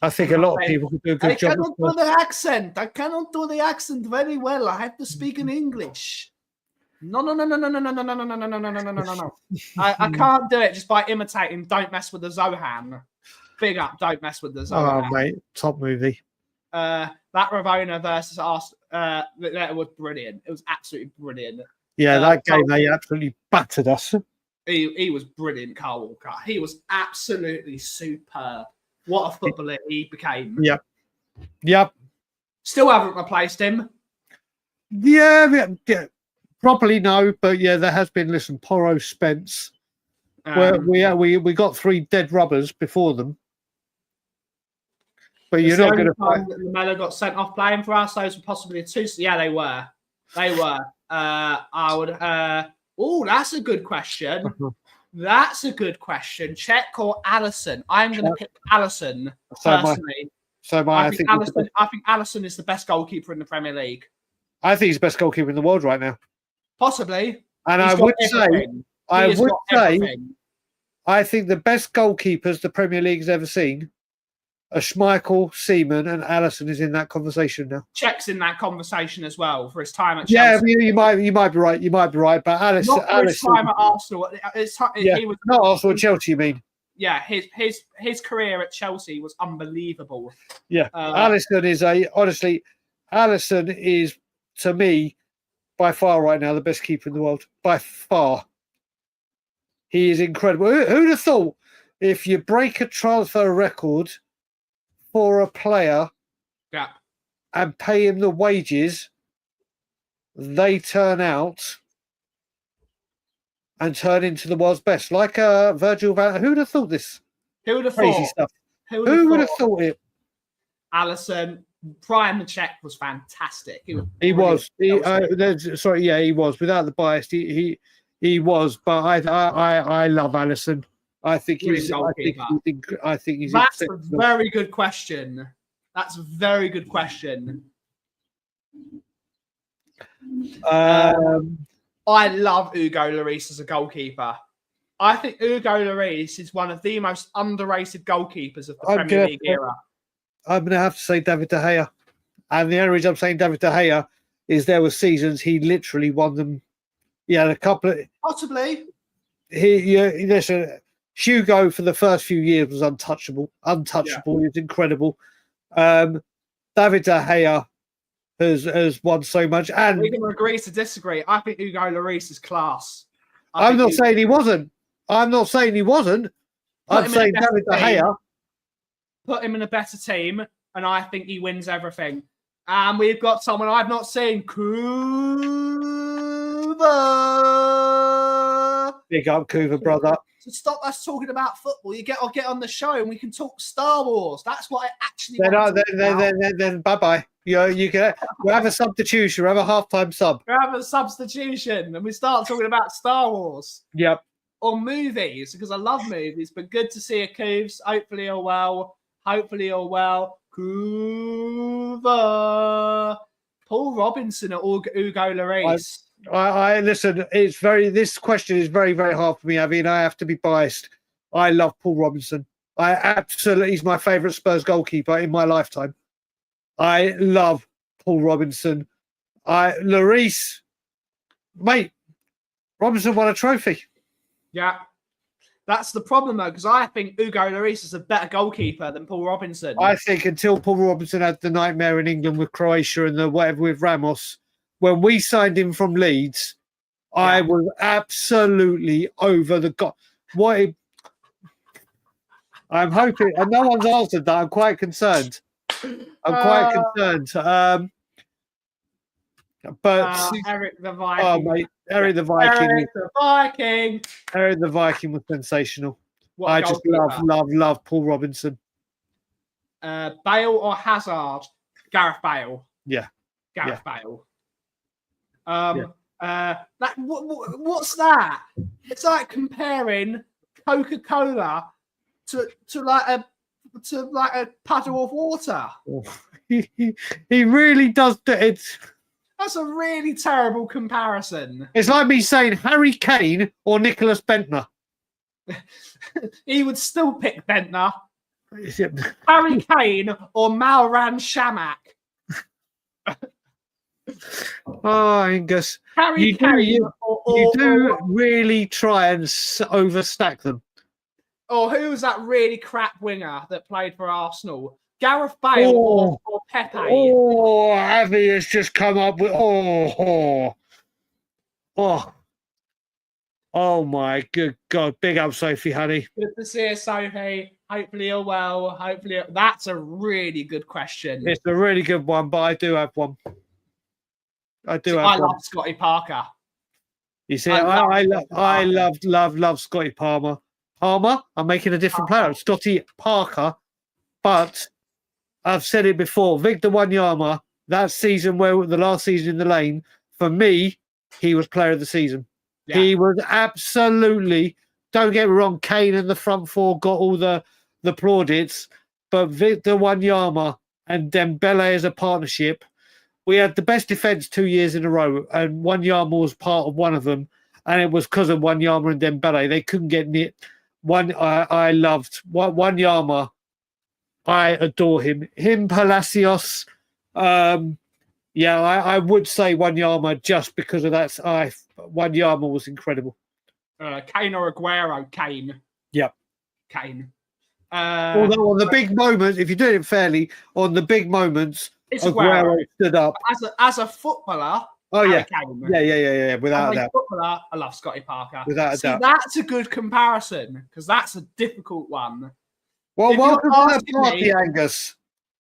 think a lot of people could do a good job. I cannot do the accent. I cannot do the accent very well. I have to speak in English. No. I can't do it just by imitating Don't Mess with the Zohan. Big up, Don't Mess with the Zohan. Oh, mate, top movie. That Ravona versus us, that was brilliant. It was absolutely brilliant. Yeah, that game, they absolutely battered us. He was brilliant, Kyle Walker. He was absolutely superb. What a footballer he became. Yep. Still haven't replaced him. Yeah. Probably no, but yeah, there has been. Listen, Porro, Spence. We got 3 dead rubbers before them. But you're not going to find Lamella got sent off playing for us. Those were possibly 2. Yeah, they were. I would. Oh, that's a good question. That's a good question. Czech or Allison? I'm going to pick Allison personally. I think Allison is the best goalkeeper in the Premier League. I think he's the best goalkeeper in the world right now. Possibly. And I would say, I think the best goalkeepers the Premier League has ever seen are Schmeichel, Seaman, and Allison is in that conversation now. Czech's in that conversation as well for his time at Chelsea. Yeah, you might be right. But Allison, not for his time at Arsenal. He was not Arsenal, Chelsea. You mean? Yeah, his career at Chelsea was unbelievable. Yeah, Allison is Allison is to me by far right now the best keeper in the world. By far, he is incredible. Who'd have thought if you break a transfer record for a player and pay him the wages, they turn out and turn into the world's best. Like Virgil van. Who'd have thought this? Who would have crazy thought? stuff? Who would have thought it? Allison, Brian the Czech was fantastic. He was. He was. Without the bias, he was. But I love Allison. I think he's. I think he's. That's a very good question. That's a very good question. I love Hugo Lloris as a goalkeeper. I think Hugo Lloris is one of the most underrated goalkeepers of the Premier League era. I'm going to have to say David De Gea. And the only reason I'm saying David De Gea is there were seasons he literally won them. Yeah, a couple of... Possibly. Listen, Hugo for the first few years was untouchable. Yeah. He was incredible. David De Gea has won so much. And we can agree to disagree. I think Hugo Lloris is class. I'm not saying he wasn't. I'm saying David De Gea. Put him in a better team, and I think he wins everything. And we've got someone I've not seen, Kuva. Big up, Kuva, brother. So stop us talking about football. I'll get on the show and we can talk Star Wars. That's what I actually want to talk about. Then bye-bye. You can we'll have a substitution. We'll have a halftime sub. We'll have a substitution and we start talking about Star Wars. Yep. or movies? Because I love movies, but good to see you, Coos. Hopefully you're well. Hopefully you're well. Coover. Paul Robinson or Hugo Lloris? I listen. This question is very, very hard for me, Avi, and I have to be biased. I love Paul Robinson. He's my favourite Spurs goalkeeper in my lifetime. I love Paul Robinson. Lloris, mate, Robinson won a trophy. Yeah. That's the problem, though, because I think Hugo Lloris is a better goalkeeper than Paul Robinson. I think until Paul Robinson had the nightmare in England with Croatia and the whatever with Ramos, when we signed him from Leeds, I was absolutely over the god. I'm hoping, and no one's answered that. I'm quite concerned. But Eric the Viking. Oh, mate, Eric the Viking. Eric the Viking was sensational. What a I just goalkeeper. love Paul Robinson. Bale or Hazard? Gareth Bale. Yeah. Gareth Bale. What's that? It's like comparing Coca-Cola to like a puddle of water. He really does it. That's a really terrible comparison. It's like me saying Harry Kane or Nicholas Bentner. He would still pick Bentner. Harry Kane or Malran Shamak. Oh, Angus. Harry Kane. You do really try and overstack them. Or who was that really crap winger that played for Arsenal? Gareth Bale or Pepe? Oh, Avi has just come up with oh my good God. Big up, Sophie, honey. Good to see you, Sophie. Hopefully you're well. That's a really good question. It's a really good one, but I do have one. I love Scotty Parker. You see, I love Scotty Palmer. I'm making a different player. Scotty Parker, but I've said it before. Victor Wanyama, that season the last season in the lane, for me, he was player of the season. Yeah. He was absolutely. Don't get me wrong. Kane and the front four got all the plaudits, but Victor Wanyama and Dembele as a partnership. We had the best defence 2 years in a row, and Wanyama was part of one of them, and it was because of Wanyama and Dembele. They couldn't get near. I loved Wanyama. I adore him. Palacios. I would say Wanyama just because of that. Wanyama was incredible. Kane or Aguero? Kane. Yep. Kane. Although on the big moments, if you do it fairly, on the big moments, Aguero stood up. As a footballer, yeah, Kane. Yeah, without a doubt. Footballer, I love Scotty Parker. Without a doubt. That's a good comparison because that's a difficult one. Well, welcome to the party, Angus.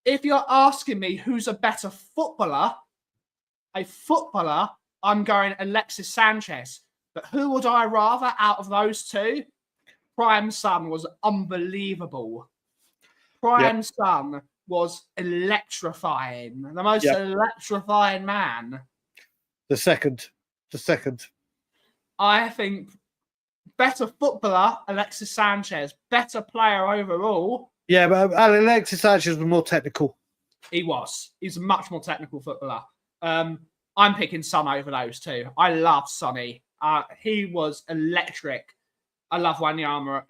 If you're asking me who's a better footballer, I'm going Alexis Sanchez. But who would I rather out of those two? Prime Son was unbelievable. Prime Son was electrifying. The most electrifying man. The second. I think better footballer, Alexis Sanchez. Better player overall. Yeah, but Alexis Sanchez was more technical. He was. He's a much more technical footballer. I'm picking Son over those two. I love Sonny. He was electric. I love Wanyama.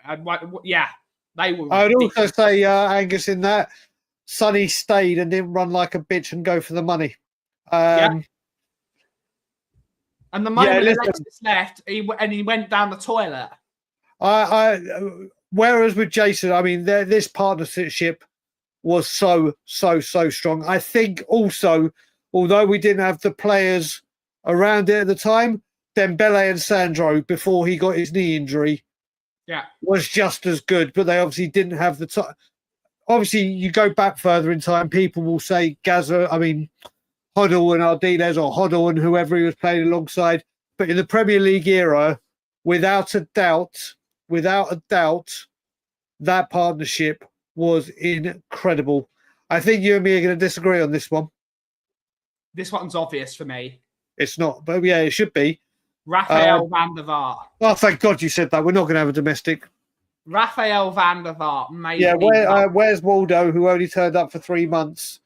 They were. I would also say, Angus, in that Sonny stayed and didn't run like a bitch and go for the money. And the moment Alexis left, he went down the toilet. Whereas with Jason, I mean, this partnership was so strong. I think also, although we didn't have the players around it at the time, Dembele and Sandro, before he got his knee injury, was just as good. But they obviously didn't have the time. Obviously, you go back further in time, people will say Hoddle and Ardiles, or Hoddle and whoever he was playing alongside. But in the Premier League era, without a doubt, that partnership was incredible. I think you and me are going to disagree on this one. This one's obvious for me. It's not, but yeah, it should be. Raphael van der Vaart. Oh, thank God you said that. We're not going to have a domestic. Raphael van der Vaart. Maybe. Yeah, where's Waldo, who only turned up for 3 months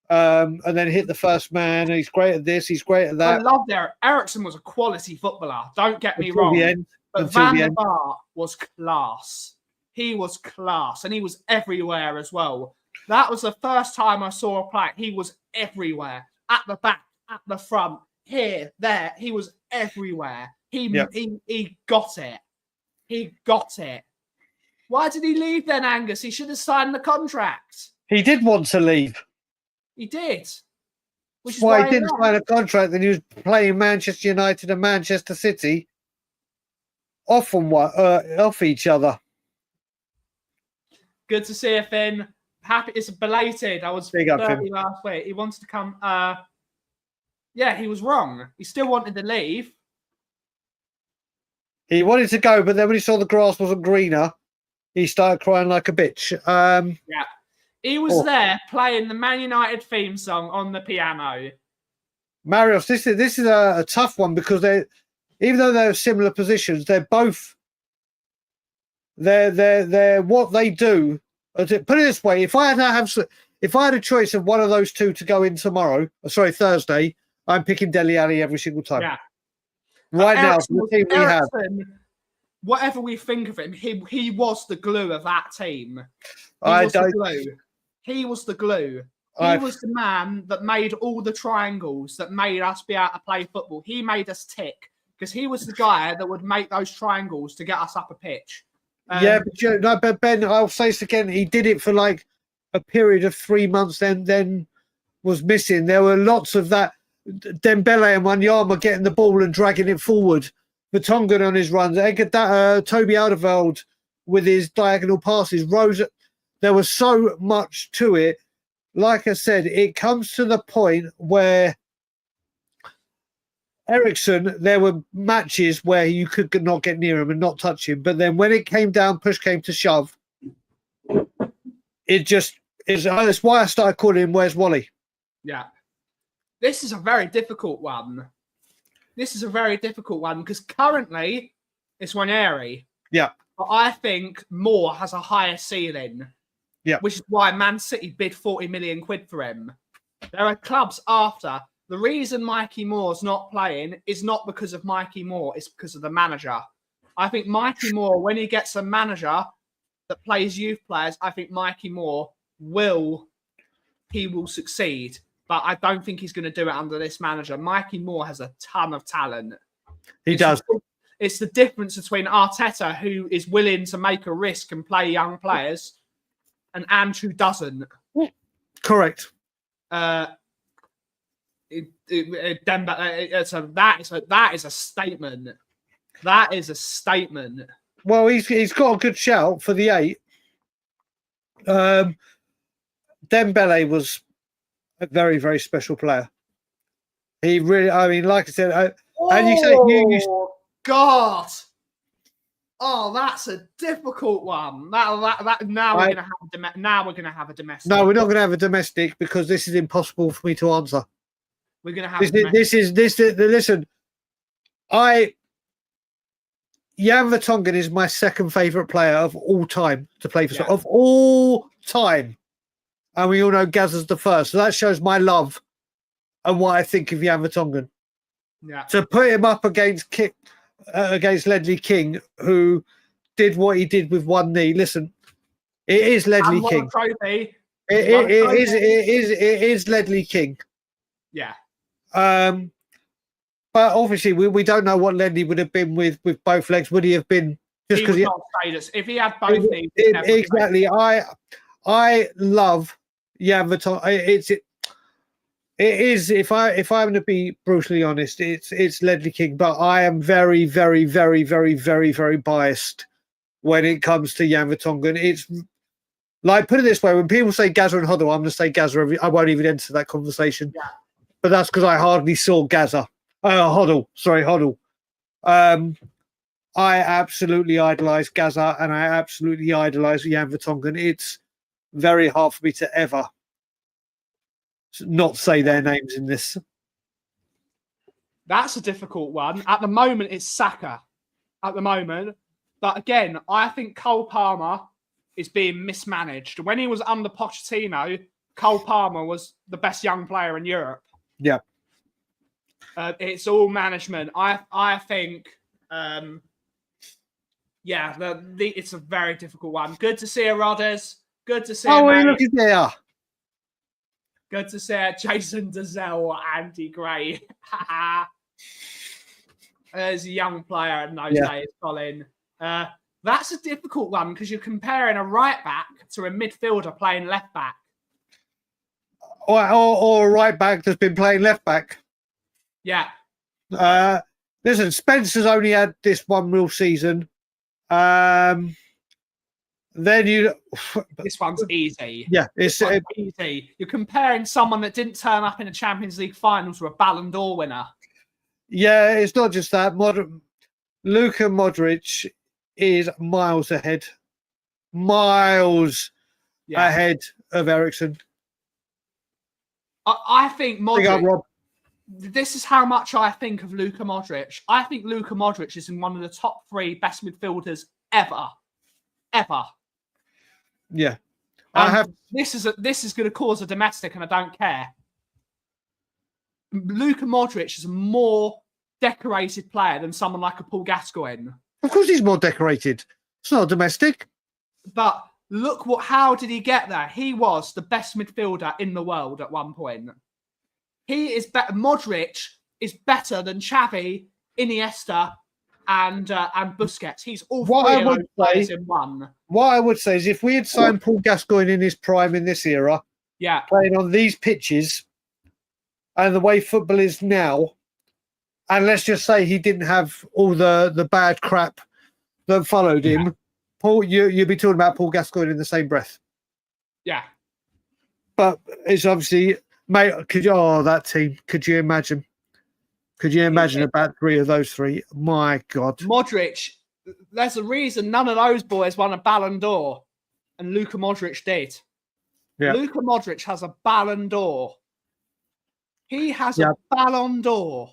and then hit the first man? He's great at this. He's great at I that. loved Eric. Ericsson was a quality footballer. Don't get me Until wrong. the end. But Until Van the der end. Vaart was class. He was class, and he was everywhere as well. That was the first time I saw a player. He was everywhere, at the back, at the front, here, there. He was everywhere. He got it. He got it. Why did he leave then, Angus? He should have signed the contract. He did want to leave. He did. Which is Why why he didn't sign a contract, then he was playing Manchester United and Manchester City off each other. Good to see you, Finn. Happy. It's belated. I was 30 last week. He wanted to come. Yeah, he was wrong. He still wanted to leave. He wanted to go, but then when he saw the grass wasn't greener, he started crying like a bitch. Yeah. He was there playing the Man United theme song on the piano. Marios, this is a tough one because even though they're similar positions, they're both they're what they do. Put it this way: if I had a choice of one of those two to go in tomorrow, Thursday, I'm picking Dele Alli every single time. Yeah. Right now, the team we have. Whatever we think of him, he was the glue of that team. He was the glue. He was the man that made all the triangles that made us be able to play football. He made us tick because he was the guy that would make those triangles to get us up a pitch. But Ben, I'll say this again. He did it for like a period of 3 months, then was missing. There were lots of that. Dembele and Wanyama getting the ball and dragging it forward. Vertonghen on his runs. Toby Alderweireld with his diagonal passes. There was so much to it. Like I said, it comes to the point where Ericsson, there were matches where you could not get near him and not touch him. But then when it came down, push came to shove, it just is. That's why I started calling him Where's Wally? Yeah. This is a very difficult one. Because currently it's Ranieri. Yeah. But I think Moore has a higher ceiling. Yeah. Which is why Man City bid 40 million quid for him. There are clubs after. The reason Mikey Moore's not playing is not because of Mikey Moore, it's because of the manager. I think Mikey Moore, when he gets a manager that plays youth players, I think Mikey Moore will succeed. But I don't think he's going to do it under this manager. Mikey Moore has a ton of talent. He does. It's the difference between Arteta, who is willing to make a risk and play young players, and Ange, who doesn't. Correct. That is a statement. That is a statement. Well, he's got a good shout for the 8. Dembele was a very, very special player. He really, I mean, like I said, and you say God. Oh, that's a difficult one. Now we're gonna have a domestic. No, we're not gonna have a domestic because this is impossible for me to answer. We're gonna have listen. Jan Vertonghen is my second favourite player of all time to play for of all time. And we all know Gazza's the first. So that shows my love and what I think of Jan Vertonghen. Yeah. To put him up against Ledley King, who did what he did with one knee. Listen, it is Ledley King. It is Ledley King. Yeah. But obviously we don't know what Ledley would have been with both legs. Would he have been just because if he had both knees? Exactly. I love Jan Vertonghen. It is. If I'm going to be brutally honest, it's Ledley King. But I am very, very, very, very, very, very biased when it comes to Jan Vertonghen. It's like, put it this way: when people say Gazza and Hoddle, I'm going to say Gazza. I won't even enter that conversation. Yeah. But that's because I hardly saw Gazza. Hoddle. Sorry, Hoddle. I absolutely idolise Gazza, and I absolutely idolise Jan Vertonghen. It's very hard for me to ever not say their names in this. That's a difficult one. At the moment, it's Saka. At the moment. But again, I think Cole Palmer is being mismanaged. When he was under Pochettino, Cole Palmer was the best young player in Europe. Yeah. It's all management. I think, it's a very difficult one. Good to see you, Rodders. Good to see you, Oh, mate. look at there. Good to see you, Jason Dazelle, Andy Gray. There's a young player in those days, Colin. That's a difficult one because you're comparing a right back to a midfielder playing left back. Or a right back that's been playing left back. Yeah. Listen, Spencer's only had this one real season. Then this one's easy. Yeah, it's easy. You're comparing someone that didn't turn up in the Champions League finals with a Ballon d'Or winner. Yeah, it's not just that. Luka Modric is miles ahead. Miles ahead of Eriksen. I think Modric. Rob. This is how much I think of Luka Modric. I think Luka Modric is in one of the top 3 best midfielders ever. Ever. Yeah. This is going to cause a domestic, and I don't care. Luka Modric is a more decorated player than someone like a Paul Gascoigne. Of course he's more decorated. It's not domestic. But look how did he get there? He was the best midfielder in the world at one point. He is better. Modric is better than Xavi, Iniesta, and Busquets. He's all three of those players in one. What I would say is if we had signed Paul Gascoigne in his prime in this era, playing on these pitches and the way football is now, and let's just say he didn't have all the bad crap that followed him, Paul, you'd be talking about Paul Gascoigne in the same breath. Yeah. But it's obviously, mate, that team, could you imagine? Could you imagine about 3 of those 3? My God. Modric, there's a reason none of those boys won a Ballon d'Or, and Luka Modric did. Yeah. Luka Modric has a Ballon d'Or. He has a Ballon d'Or.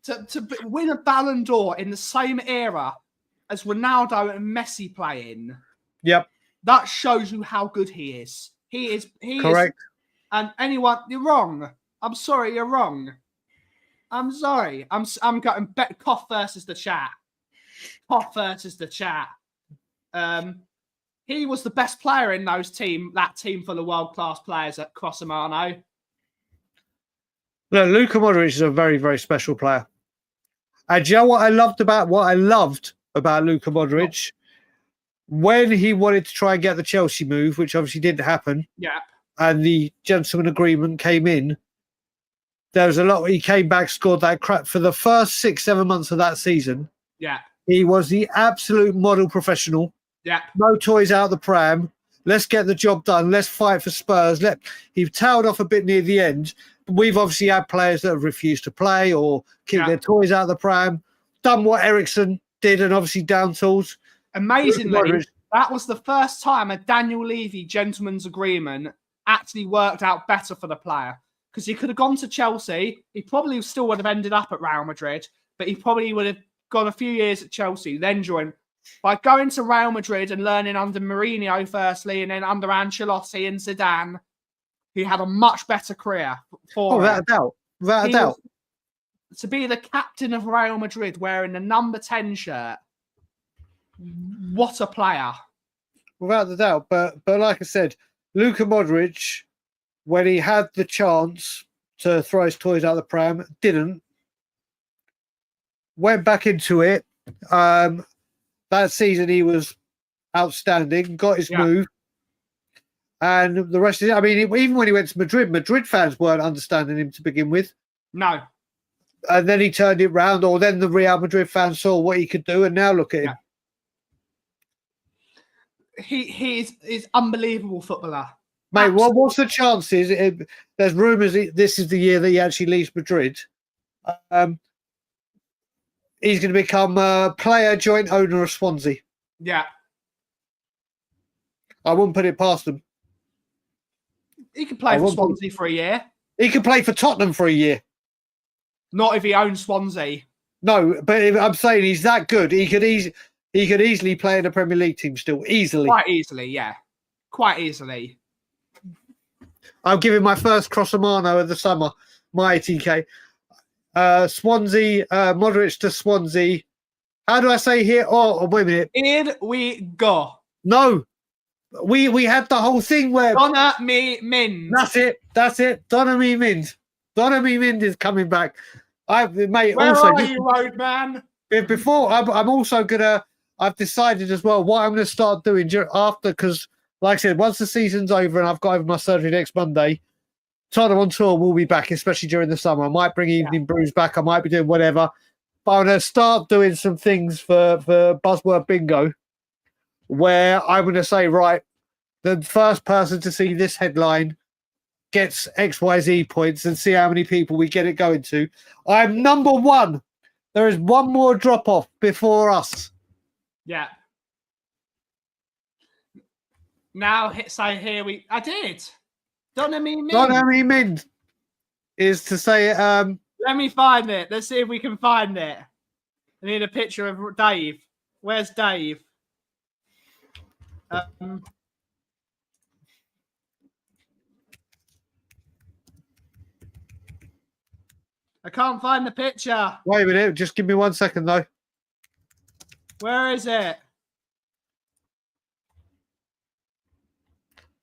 To win a Ballon d'Or in the same era as Ronaldo and Messi playing. Yep. That shows you how good he is. He is correct. And anyone, you're wrong. I'm sorry, you're wrong. I'm sorry. I'm going Kauff versus the chat. Kauff versus the chat. He was the best player in that team full of world-class players at Crossamano. Look, Luka Modric is a very, very special player. And you know what I loved about Luka Modric? When he wanted to try and get the Chelsea move, which obviously didn't happen, and the gentleman agreement came in, there was a lot. He came back, scored that crap for the first 6-7 months of that season. Yeah, he was the absolute model professional. Yeah, no toys out the pram. Let's get the job done. Let's fight for Spurs. He tailed off a bit near the end. But we've obviously had players that have refused to play or kicked their toys out of the pram, done what Eriksen did, and obviously down tools. Amazingly, that was the first time a Daniel Levy gentleman's agreement actually worked out better for the player. Because he could have gone to Chelsea. He probably still would have ended up at Real Madrid, but he probably would have gone a few years at Chelsea, then joined. By going to Real Madrid and learning under Mourinho firstly, and then under Ancelotti and Zidane, he had a much better career. Without a doubt. Without a doubt. To be the captain of Real Madrid wearing the number 10 shirt, what a player. Without a doubt. But like I said, Luka Modric, when he had the chance to throw his toys out of the pram, didn't. Went back into it. That season he was outstanding, got his move. And the rest of it, I mean, even when he went to Madrid fans weren't understanding him to begin with. No. And then he turned it round, or then the Real Madrid fans saw what he could do, and now look at him. He is unbelievable footballer. Mate, what's the chances? There's rumours this is the year that he actually leaves Madrid. He's going to become a player joint owner of Swansea. Yeah. I wouldn't put it past him. He could play for Swansea for a year. He could play for Tottenham for a year. Not if he owns Swansea. No, but I'm saying he's that good. He could easily play in the Premier League team still, easily. Quite easily, yeah. Quite easily. I'm giving my first Crossamano of the summer, my 80k. Swansea, Modric to Swansea. How do I say here? Oh, wait a minute. Here we go. No, we had the whole thing where Donna me Mind. That's it. Donna me Mind. Donna me Mind is coming back. Mate. Where also, are you, roadman? Before I'm also gonna. I've decided as well what I'm going to start doing after, because, like I said, once the season's over and I've got over my surgery next Monday, Tottenham on tour will be back, especially during the summer. I might bring Evening Brews back. I might be doing whatever. But I'm going to start doing some things for Buzzword Bingo, where I'm going to say, right, the first person to see this headline gets XYZ points, and see how many people we get it going to. I'm number one. There is one more drop-off before us. Yeah. Now, so here we... I did. Donna me Mind. Donna me Mind is to say... Let me find it. Let's see if we can find it. I need a picture of Dave. Where's Dave? I can't find the picture. Wait a minute. Just give me 1 second, though. Where is it?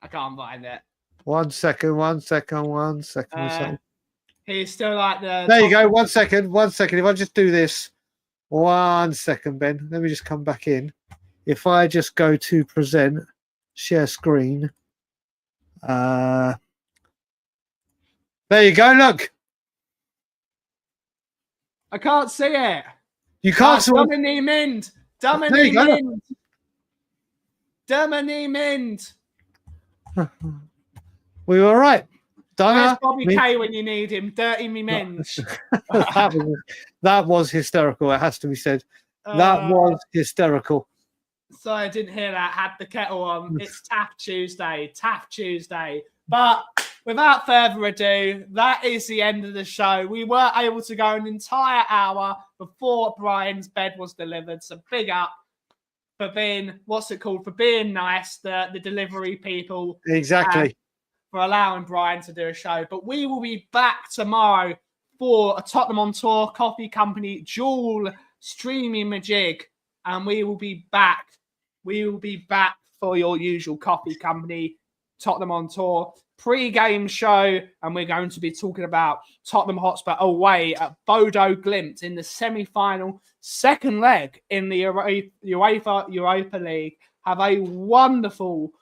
I can't find it. 1 second. He's still like the... There you go. 1 second. If I just do this. 1 second, Ben. Let me just come back in. If I just go to present, share screen. There you go. Look. I can't see it. You can't see it. Domini Mind. Domini Mind. Domini Mind. We were right. Where's Bobby K when you need him? Dirty me minge. that was hysterical. It has to be said. That was hysterical. Sorry, I didn't hear that. Had the kettle on. It's Taff Tuesday. But without further ado, that is the end of the show. We were able to go an entire hour before Brian's bed was delivered. So big up for being, for being nice, the delivery people. Exactly. For allowing Brian to do a show. But we will be back tomorrow for a Tottenham on Tour Kauffie Company dual streaming majig. And we will be back. We will be back for your usual Kauffie Company Tottenham on Tour pre-game show. And we're going to be talking about Tottenham Hotspur away at Bodo Glimt in the semi-final second leg in the Europa League. Have a wonderful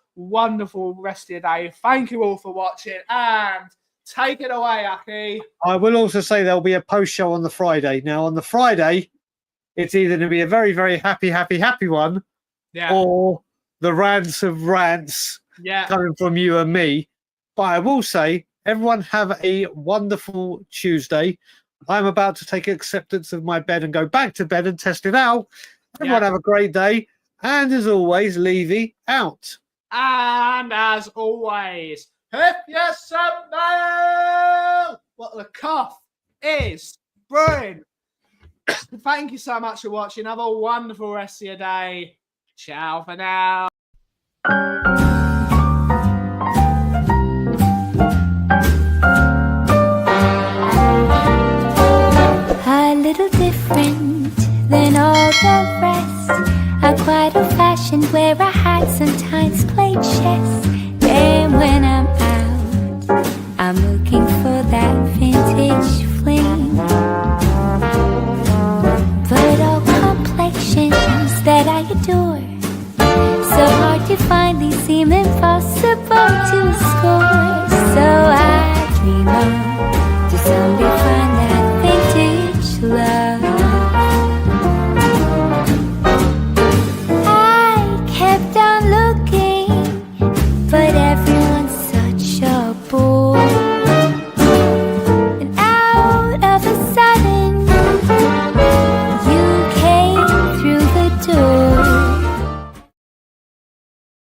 rest of your day. Thank you all for watching and take it away, Aki. I will also say there'll be a post show on the Friday. Now, on the Friday, it's either going to be a very, very happy one, or the rants of rants coming from you and me. But I will say, everyone have a wonderful Tuesday. I'm about to take acceptance of my bed and go back to bed and test it out. Everyone have a great day. And as always, Levy out. And as always, if you smell what the Kauff is brewing. Thank you so much for watching. Have a wonderful rest of your day. Ciao for now. A little different than all the rest. I'm quite old-fashioned where I had sometimes played chess. Then when I'm out, I'm looking for that vintage fling. But all complexions that I adore, so hard to find, these seem impossible.